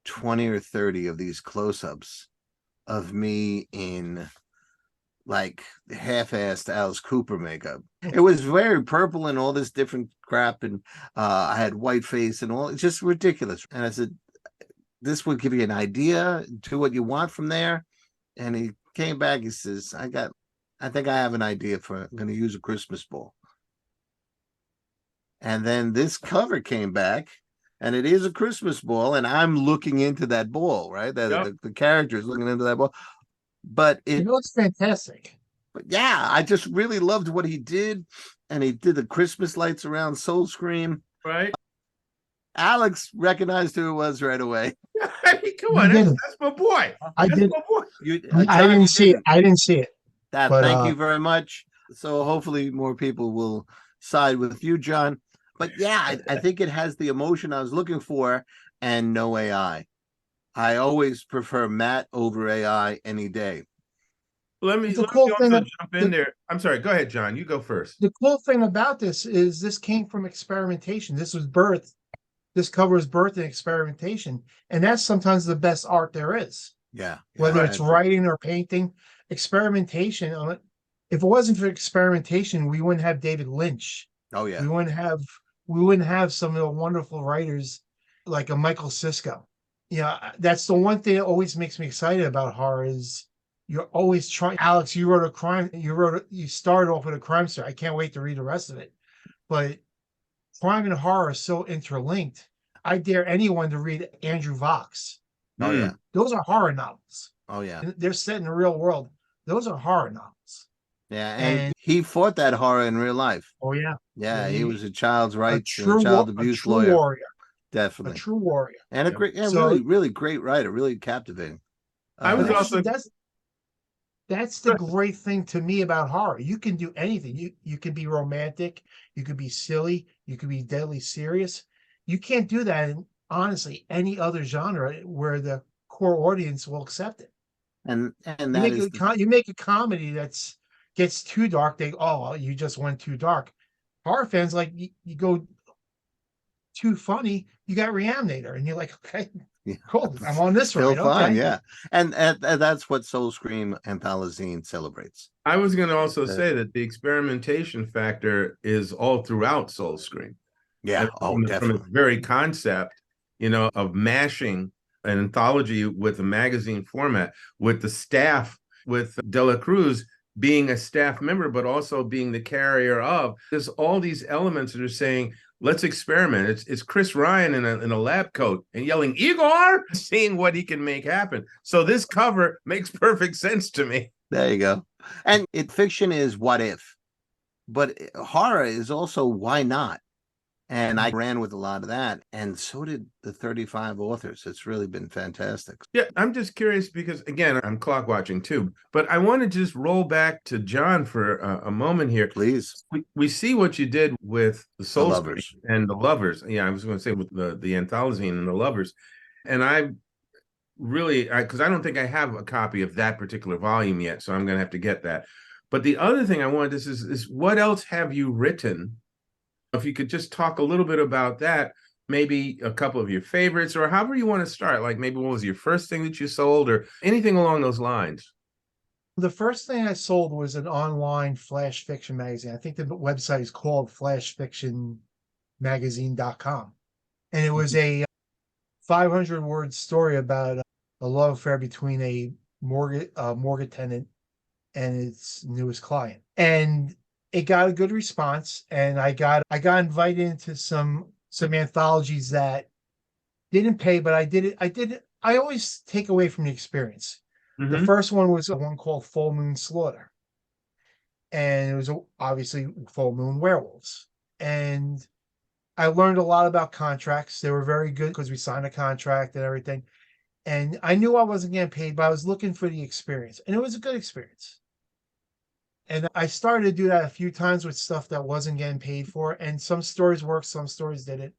20 or 30 of these close-ups of me in like half-assed Alice Cooper makeup. It was very purple and all this different crap, and I had white face and all. It's just ridiculous. And I said, this would give you an idea to what you want from there. And he came back, he says, I think I have an idea I'm going to use a Christmas ball. And then this cover came back, and it is a Christmas ball, and I'm looking into that ball, right? The character is looking into that ball. But it looks fantastic. But yeah, I just really loved what he did. And he did the Christmas lights around Soulscream. Right. Alex recognized who it was right away. Come on, that's my boy. I did. My boy. I didn't see it. I didn't see it. Thank you very much. So hopefully more people will side with you, John. But yeah, I think it has the emotion I was looking for and no AI. I always prefer Matt over AI any day. Let me cool also jump in there. I'm sorry. Go ahead, John. You go first. The cool thing about this is this came from experimentation. This was birth. This covers birth and experimentation. And that's sometimes the best art there is. Yeah. Whether it's writing or painting, experimentation. If it wasn't for experimentation, we wouldn't have David Lynch. Oh yeah. We wouldn't have some of the wonderful writers like a Michael Sisko. Yeah, that's the one thing that always makes me excited about horror is you're always trying. Alex, you wrote a crime. You started off with a crime story. I can't wait to read the rest of it. But crime and horror are so interlinked. I dare anyone to read Andrew Vox. Oh yeah. Those are horror novels. Oh yeah. They're set in the real world. Those are horror novels. Yeah, and he fought that horror in real life. Oh yeah. Yeah, he was a child's rights, a child abuse lawyer. Warrior. Definitely. A true warrior. And a great, really, really great writer, really captivating. I was also that's the great thing to me about horror. You can do anything. You can be romantic, you could be silly, you could be deadly serious. You can't do that in honestly any other genre where the core audience will accept it. And that you make a comedy gets too dark, you just went too dark. Horror fans like you go too funny, you got Reanimator, and you're like, okay, cool, I'm on this ride. Fine, yeah. And that's what Soul Scream Anthylazine celebrates. I was going to also say that the experimentation factor is all throughout Soul Scream. Yeah, definitely. From its very concept, of mashing an anthology with a magazine format, with the staff, with De La Cruz being a staff member, but also being the carrier of. There's all these elements that are saying, let's experiment. It's Chris Ryan in a lab coat and yelling, Igor, seeing what he can make happen. So this cover makes perfect sense to me. There you go. And fiction is what if, but horror is also why not? And I ran with a lot of that. And so did the 35 authors. It's really been fantastic. Yeah, I'm just curious because, again, I'm clock watching too. But I want to just roll back to John for a moment here. Please. We see what you did with the Soul Lovers and the Lovers. Yeah, I was going to say with the Anthylazine and the Lovers. And I really, because I don't think I have a copy of that particular volume yet. So I'm going to have to get that. But the other thing I wanted is what else have you written? If you could just talk a little bit about that, maybe a couple of your favorites or however you want to start, like maybe what was your first thing that you sold or anything along those lines. The first thing I sold was an online flash fiction magazine. I think the website is called flashfictionmagazine.com. And it was a 500-word story about a love affair between a mortgage tenant and its newest client. And it got a good response, and I got invited into some anthologies that didn't pay, but I did it. I always take away from the experience. Mm-hmm. The first one was one called Full Moon Slaughter, and it was obviously full moon werewolves. And I learned a lot about contracts. They were very good because we signed a contract and everything. And I knew I wasn't getting paid, but I was looking for the experience, and it was a good experience. And I started to do that a few times with stuff that wasn't getting paid for. And some stories worked, some stories didn't.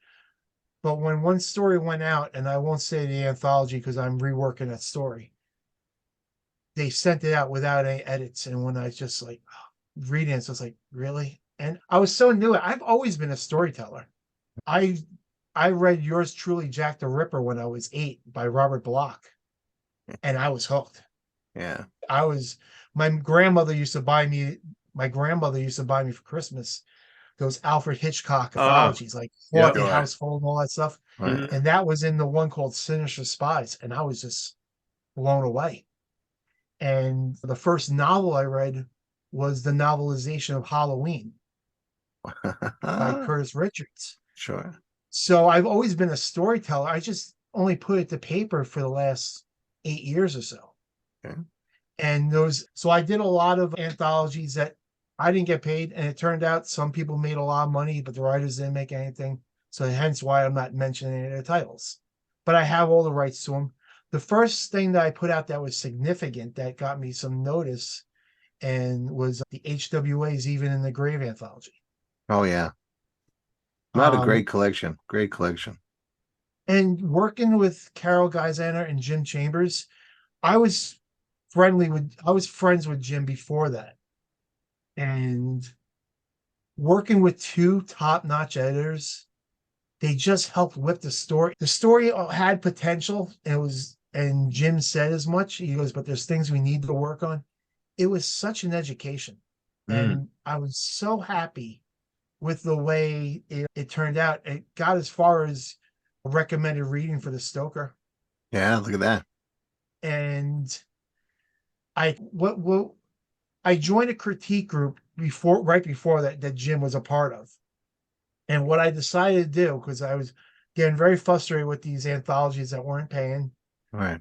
But when one story went out, and I won't say the anthology because I'm reworking that story, they sent it out without any edits. And when I just reading it, so I was like, really? And I was so new. I've always been a storyteller. I read Yours Truly, Jack the Ripper when I was 8 by Robert Bloch. And I was hooked. Yeah. My grandmother used to buy me for Christmas those Alfred Hitchcock anthologies, like Haunted House Full and all that stuff. Right. And that was in the one called Sinister Spies. And I was just blown away. And the first novel I read was the novelization of Halloween by Curtis Richards. Sure. So I've always been a storyteller. I just only put it to paper for the last 8 years or so. Okay. And so I did a lot of anthologies that I didn't get paid. And it turned out some people made a lot of money, but the writers didn't make anything. So hence why I'm not mentioning any of their titles. But I have all the rights to them. The first thing that I put out that was significant that got me some notice and was the HWA's Even in the Grave anthology. Oh, yeah. Not a great collection. Great collection. And working with Carol Geisner and Jim Chambers, I was friends with Jim before that. And working with two top-notch editors, they just helped whip the story. The story had potential. And Jim said as much. He goes, but there's things we need to work on. It was such an education. And I was so happy with the way it turned out. It got as far as recommended reading for the Stoker. Yeah, look at that. And I joined a critique group right before that Jim was a part of. And what I decided to do, because I was getting very frustrated with these anthologies that weren't paying. Right.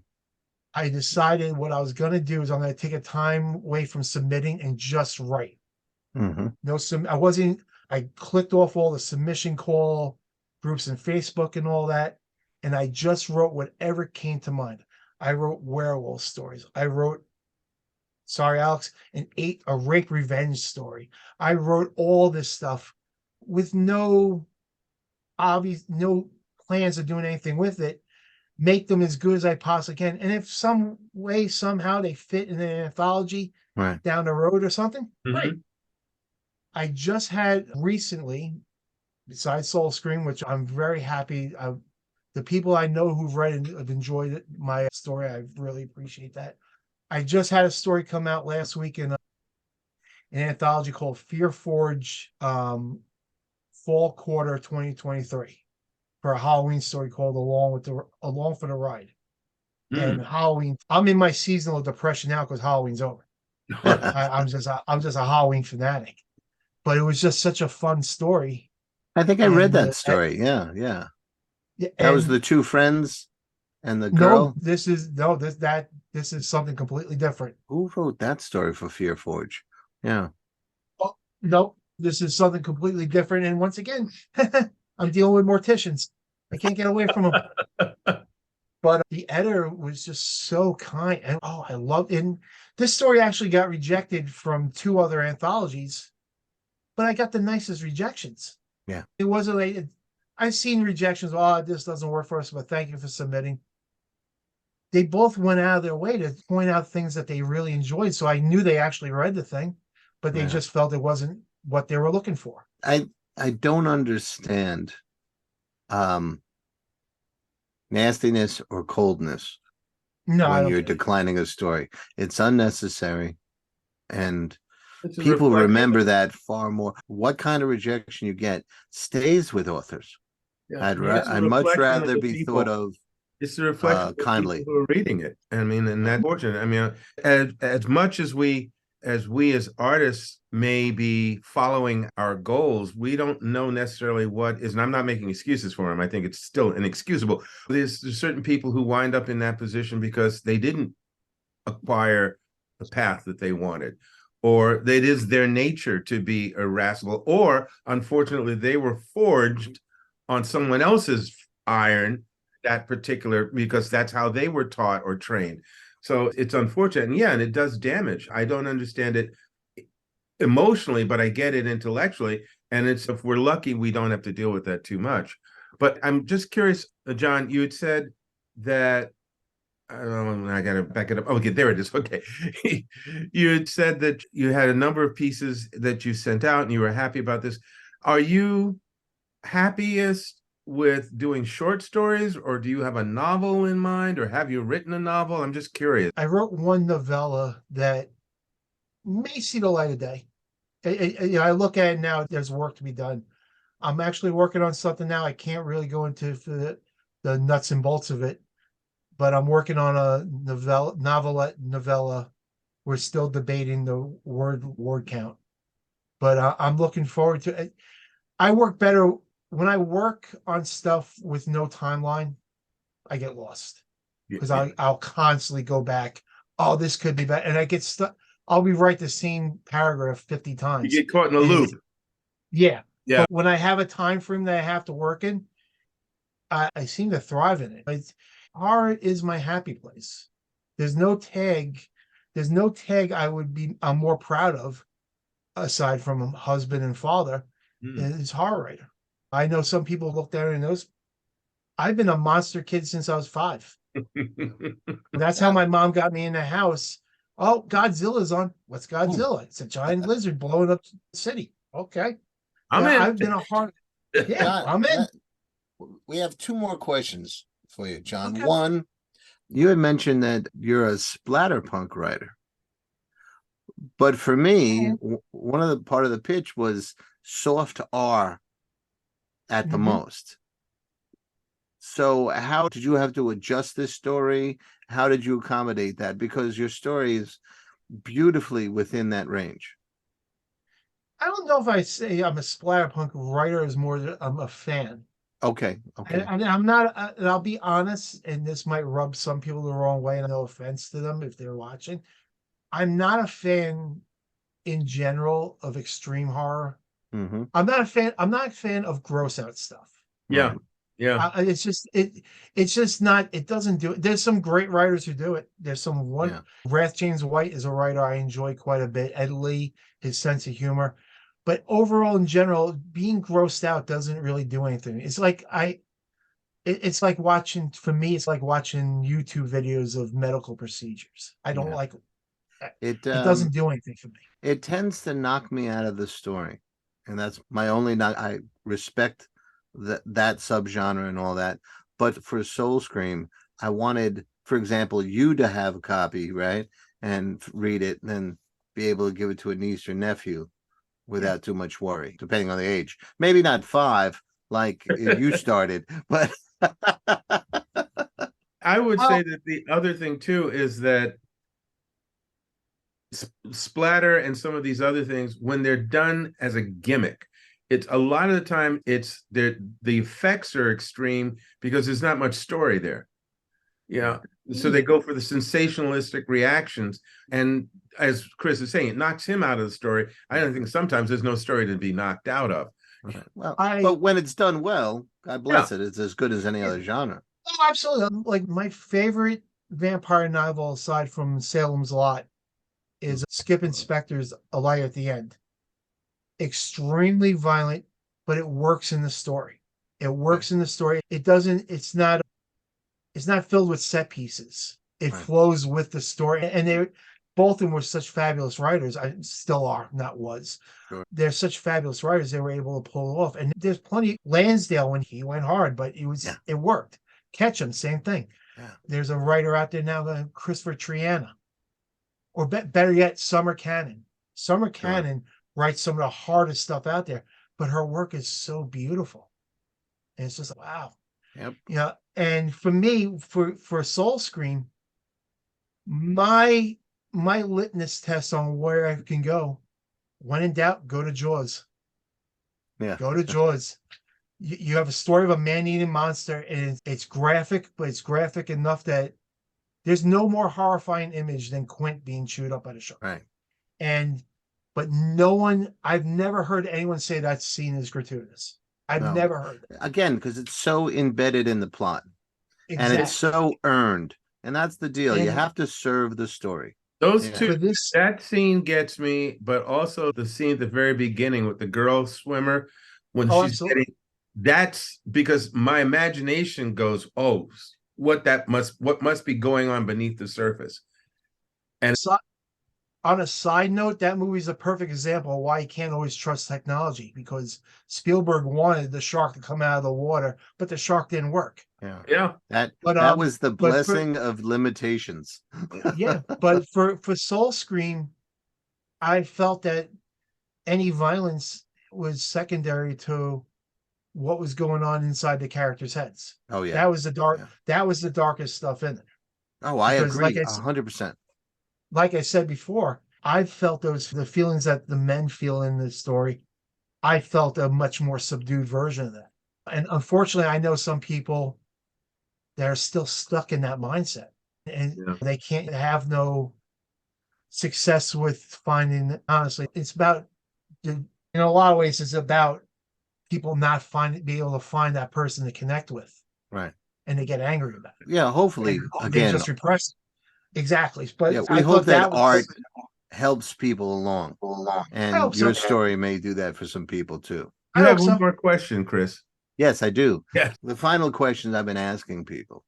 I decided what I was going to do is I'm going to take a time away from submitting and just write. I clicked off all the submission call groups in Facebook and all that. And I just wrote whatever came to mind. I wrote werewolf stories. I wrote, sorry, Alex, a rape revenge story. I wrote all this stuff with no plans of doing anything with it. Make them as good as I possibly can. And if some way, somehow they fit in an anthology down the road or something, great. I just had recently, besides Soul Scream, which I'm very happy, the people I know who've read and have enjoyed my story, I really appreciate that. I just had a story come out last week in an anthology called Fear Forge Fall Quarter 2023 for a Halloween story called Along for the Ride. And Halloween, I'm in my seasonal depression now because Halloween's over. I'm just a Halloween fanatic. But it was just such a fun story. I think I read that story. Yeah. That was the two friends and the girl. No, this is something completely different. Who wrote that story for Fear Forge? Yeah. Oh, no, this is something completely different. And once again, I'm dealing with morticians. I can't get away from them. But the editor was just so kind. And I loved it. And this story actually got rejected from 2 other anthologies, but I got the nicest rejections. Yeah. It wasn't like I've seen rejections. This doesn't work for us, but thank you for submitting. They both went out of their way to point out things that they really enjoyed. So I knew they actually read the thing, but they just felt it wasn't what they were looking for. I don't understand nastiness or coldness when you're declining a story. It's unnecessary. And people remember that far more. What kind of rejection you get stays with authors. I'd much rather be thought of. It's a reflection of kindly people who are reading it. I mean, and that's fortunate. I mean, as much as we as artists may be following our goals, we don't know necessarily what is, and I'm not making excuses for them. I think it's still inexcusable. There's certain people who wind up in that position because they didn't acquire the path that they wanted, or it is their nature to be irascible, or unfortunately they were forged on someone else's iron, that particular, because that's how they were taught or trained. So it's unfortunate. And it does damage. I don't understand it emotionally, but I get it intellectually. And if we're lucky, we don't have to deal with that too much. But I'm just curious, John, you had said that, I got to back it up. Okay, there it is. Okay. You had said that you had a number of pieces that you sent out and you were happy about this. Are you happiest with doing short stories, or do you have a novel in mind, or have you written a novel? I'm just curious. I wrote one novella that may see the light of day. I look at it now, there's work to be done. I'm actually working on something now. I can't really go into the nuts and bolts of it, but I'm working on a novella. We're still debating the word count, but I'm looking forward to it. I work better when I work on stuff with no timeline. I get lost because I'll constantly go back. Oh, this could be better, and I get stuck. I'll rewrite the same paragraph 50 times. You get caught in a loop. Yeah. But when I have a time frame that I have to work in, I seem to thrive in it. Horror is my happy place. There's no tag I'm more proud of, aside from husband and father, is horror writer. I know some people look down and knows I've been a monster kid since I was 5. That's how my mom got me in the house. Oh, Godzilla's on. What's Godzilla? It's a giant lizard blowing up the city. Okay. I'm in. I've been a hard. Yeah, John, I'm in. We have 2 more questions for you, John. Okay. One, you had mentioned that you're a splatterpunk writer. But for me, one of the part of the pitch was soft R at the most. So how did you have to adjust this story? How did you accommodate that? Because your story is beautifully within that range. I don't know if I say I'm a splatterpunk writer as more than I'm a fan. Okay. And I'm not, and I'll be honest, and this might rub some people the wrong way, and no offense to them if they're watching. I'm not a fan in general of extreme horror. I'm not a fan of gross out stuff. Yeah. Yeah. It's just not, it doesn't do it. There's some great writers who do it. There's some Wrath James White is a writer I enjoy quite a bit. Ed Lee, his sense of humor. But overall, in general, being grossed out doesn't really do anything. It's like it's like watching, for me, it's like watching YouTube videos of medical procedures. I don't like it. It doesn't do anything for me. It tends to knock me out of the story. And that's my only I respect that subgenre and all that. But for Soul Scream, I wanted, for example, you to have a copy, right? And read it and then be able to give it to a niece or nephew without too much worry, depending on the age. Maybe not 5, like you started, but I would say that the other thing too is that splatter and some of these other things, when they're done as a gimmick, it's a lot of the time the effects are extreme because there's not much story there. Yeah. So they go for the sensationalistic reactions. And as Chris is saying, it knocks him out of the story. I don't think sometimes there's no story to be knocked out of. Right. Well, but when it's done well, God bless it, it's as good as any other genre. Oh, absolutely. Like my favorite vampire novel aside from Salem's Lot is Skip Inspector's A Light at the End. Extremely violent, but it works in the story. It works in the story. It's not filled with set pieces. It flows with the story. And both of them were such fabulous writers. I still are, not was. Sure. They're such fabulous writers. They were able to pull it off. And there's plenty. Lansdale, when he went hard, but it worked. Ketchum, same thing. Yeah. There's a writer out there now, Christopher Triana, or better yet, Summer Cannon. Summer Cannon writes some of the hardest stuff out there, but her work is so beautiful. And it's just wow. Yep. Yeah. And for me, for Soul Scream, my litmus test on where I can go, when in doubt, go to Jaws. Yeah. Go to Jaws. You have a story of a man-eating monster, and it's graphic, but it's graphic enough that there's no more horrifying image than Quint being chewed up by the shark. Right. But I've never heard anyone say that scene is gratuitous. I've never heard it. Again, because it's so embedded in the plot. Exactly. And it's so earned. And that's the deal. You have to serve the story. Those two, that scene gets me, but also the scene at the very beginning with the girl swimmer when she's getting, that's because my imagination goes, what must be going on beneath the surface. And on a side note, that movie's a perfect example of why you can't always trust technology, because Spielberg wanted the shark to come out of the water, but the shark didn't work. Yeah. That was the blessing of limitations. Yeah, but for Soul Scream, I felt that any violence was secondary to what was going on inside the characters' heads. Oh yeah. That was the darkest stuff in it. Oh, I agree 100%. Like I said before, I felt the feelings that the men feel in this story. I felt a much more subdued version of that. And unfortunately, I know some people that are still stuck in that mindset, and they can't have no success with finding, honestly, it's about, in a lot of ways, it's about people not being able to find that person to connect with. Right. And they get angry about it. Yeah, hopefully, again, just repress it. Exactly. But we hope that art helps people along. And your story may do that for some people too. You have one more question, Chris. Yes, I do. Yes. The final question I've been asking people,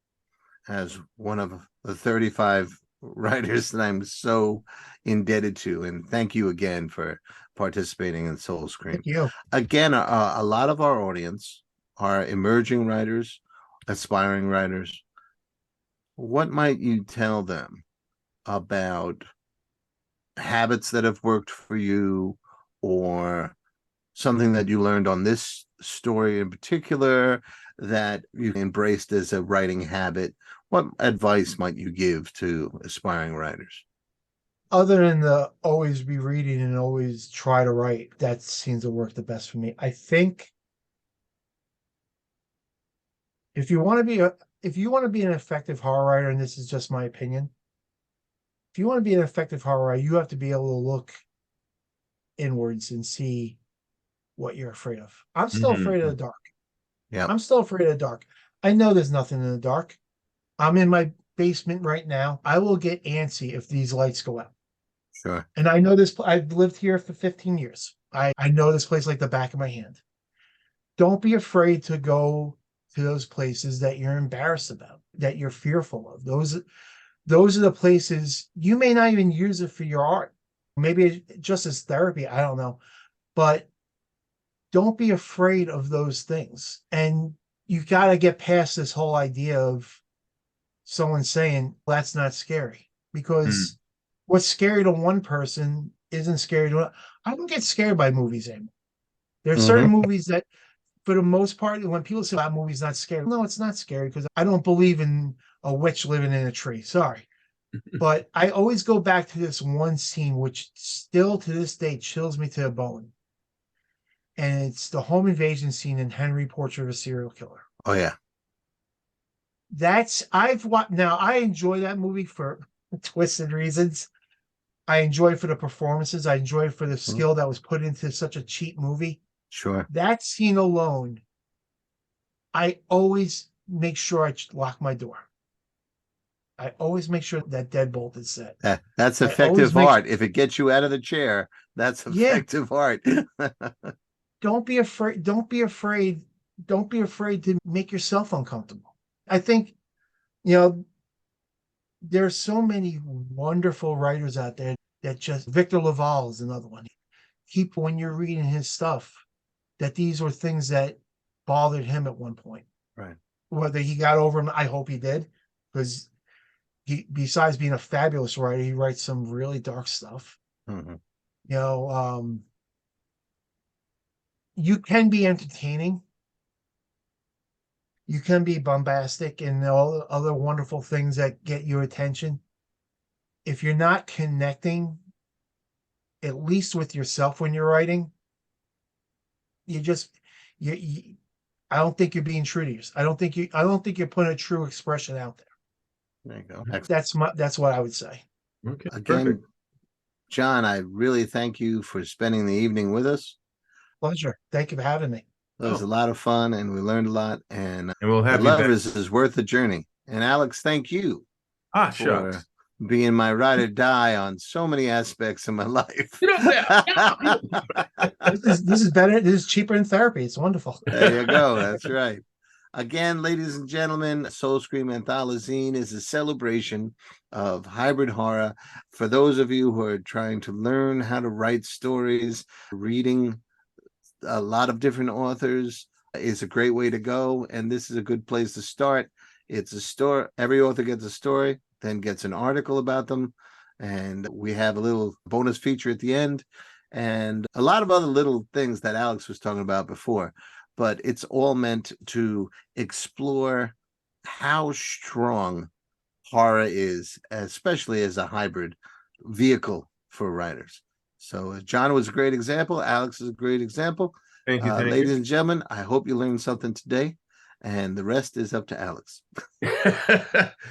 as one of the 35 writers that I'm so indebted to, and thank you again for participating in Soul Scream. Thank you. Again, a lot of our audience are emerging writers, aspiring writers. What might you tell them about habits that have worked for you, or something that you learned on this story in particular that you embraced as a writing habit? What advice might you give to aspiring writers? Other than the always be reading and always try to write, that seems to work the best for me. I think if you want to be an effective horror writer, and this is just my opinion, if you want to be an effective horror writer, you have to be able to look inwards and see what you're afraid of. I'm still afraid of the dark. Yeah. I'm still afraid of the dark. I know there's nothing in the dark. I'm in my basement right now. I will get antsy if these lights go out. Sure. And I know this, I've lived here for 15 years. I know this place like the back of my hand. Don't be afraid to go to those places that you're embarrassed about, that you're fearful of. Those are the places you may not even use it for your art. Maybe just as therapy. I don't know. But don't be afraid of those things. And you got to get past this whole idea of someone saying, well, that's not scary. Because what's scary to one person isn't scary to another. I don't get scared by movies anymore. There are certain movies that, for the most part, when people say that movie's not scary, no, it's not scary because I don't believe in a witch living in a tree. Sorry. But I always go back to this one scene, which still to this day chills me to the bone. And it's the home invasion scene in Henry, Portrait of a Serial Killer. Oh, yeah. I've watched, now I enjoy that movie for twisted reasons. I enjoy it for the performances. I enjoy it for the skill that was put into such a cheap movie. Sure. That scene alone, I always make sure I lock my door. I always make sure that deadbolt is set. That's effective art. If it gets you out of the chair, that's effective art. Don't be afraid. Don't be afraid to make yourself uncomfortable. I think, there's so many wonderful writers out there that just, Victor Laval is another one. When you're reading his stuff, that these were things that bothered him at one point. Right. Whether he got over them, I hope he did, because besides being a fabulous writer, he writes some really dark stuff. You can be entertaining. You can be bombastic and all the other wonderful things that get your attention. If you're not connecting, at least with yourself when you're writing, I don't think you're being true to yourself. I don't think you're putting a true expression out there. There you go. That's what I would say. Okay. Again, Perfect. John, I really thank you for spending the evening with us. Pleasure. Thank you for having me. It was a lot of fun, and we learned a lot. And we'll have the Lovers is worth the journey. And Alex, thank you for being my ride or die on so many aspects of my life. This is better. This is cheaper than therapy. It's wonderful. There you go. That's right. Again, ladies and gentlemen, Soul Scream Anthylazine is a celebration of hybrid horror. For those of you who are trying to learn how to write stories, reading a lot of different authors is a great way to go. And this is a good place to start. It's a story. Every author gets a story, then gets an article about them. And we have a little bonus feature at the end and a lot of other little things that Alex was talking about before. But it's all meant to explore how strong horror is, especially as a hybrid vehicle for writers. So John was a great example. Alex is a great example. Thank you. Ladies and gentlemen, I hope you learned something today, and the rest is up to Alex.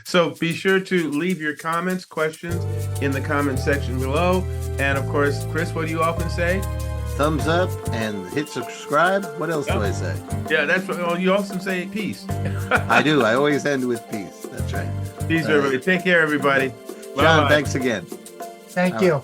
So be sure to leave your comments, questions in the comment section below. And of course, Chris, what do you often say? Thumbs up and hit subscribe. What else do I say? Yeah, that's what you also say. Peace. I do. I always end with peace. That's right. Peace, everybody. Take care, everybody. John, thanks again. Thank you.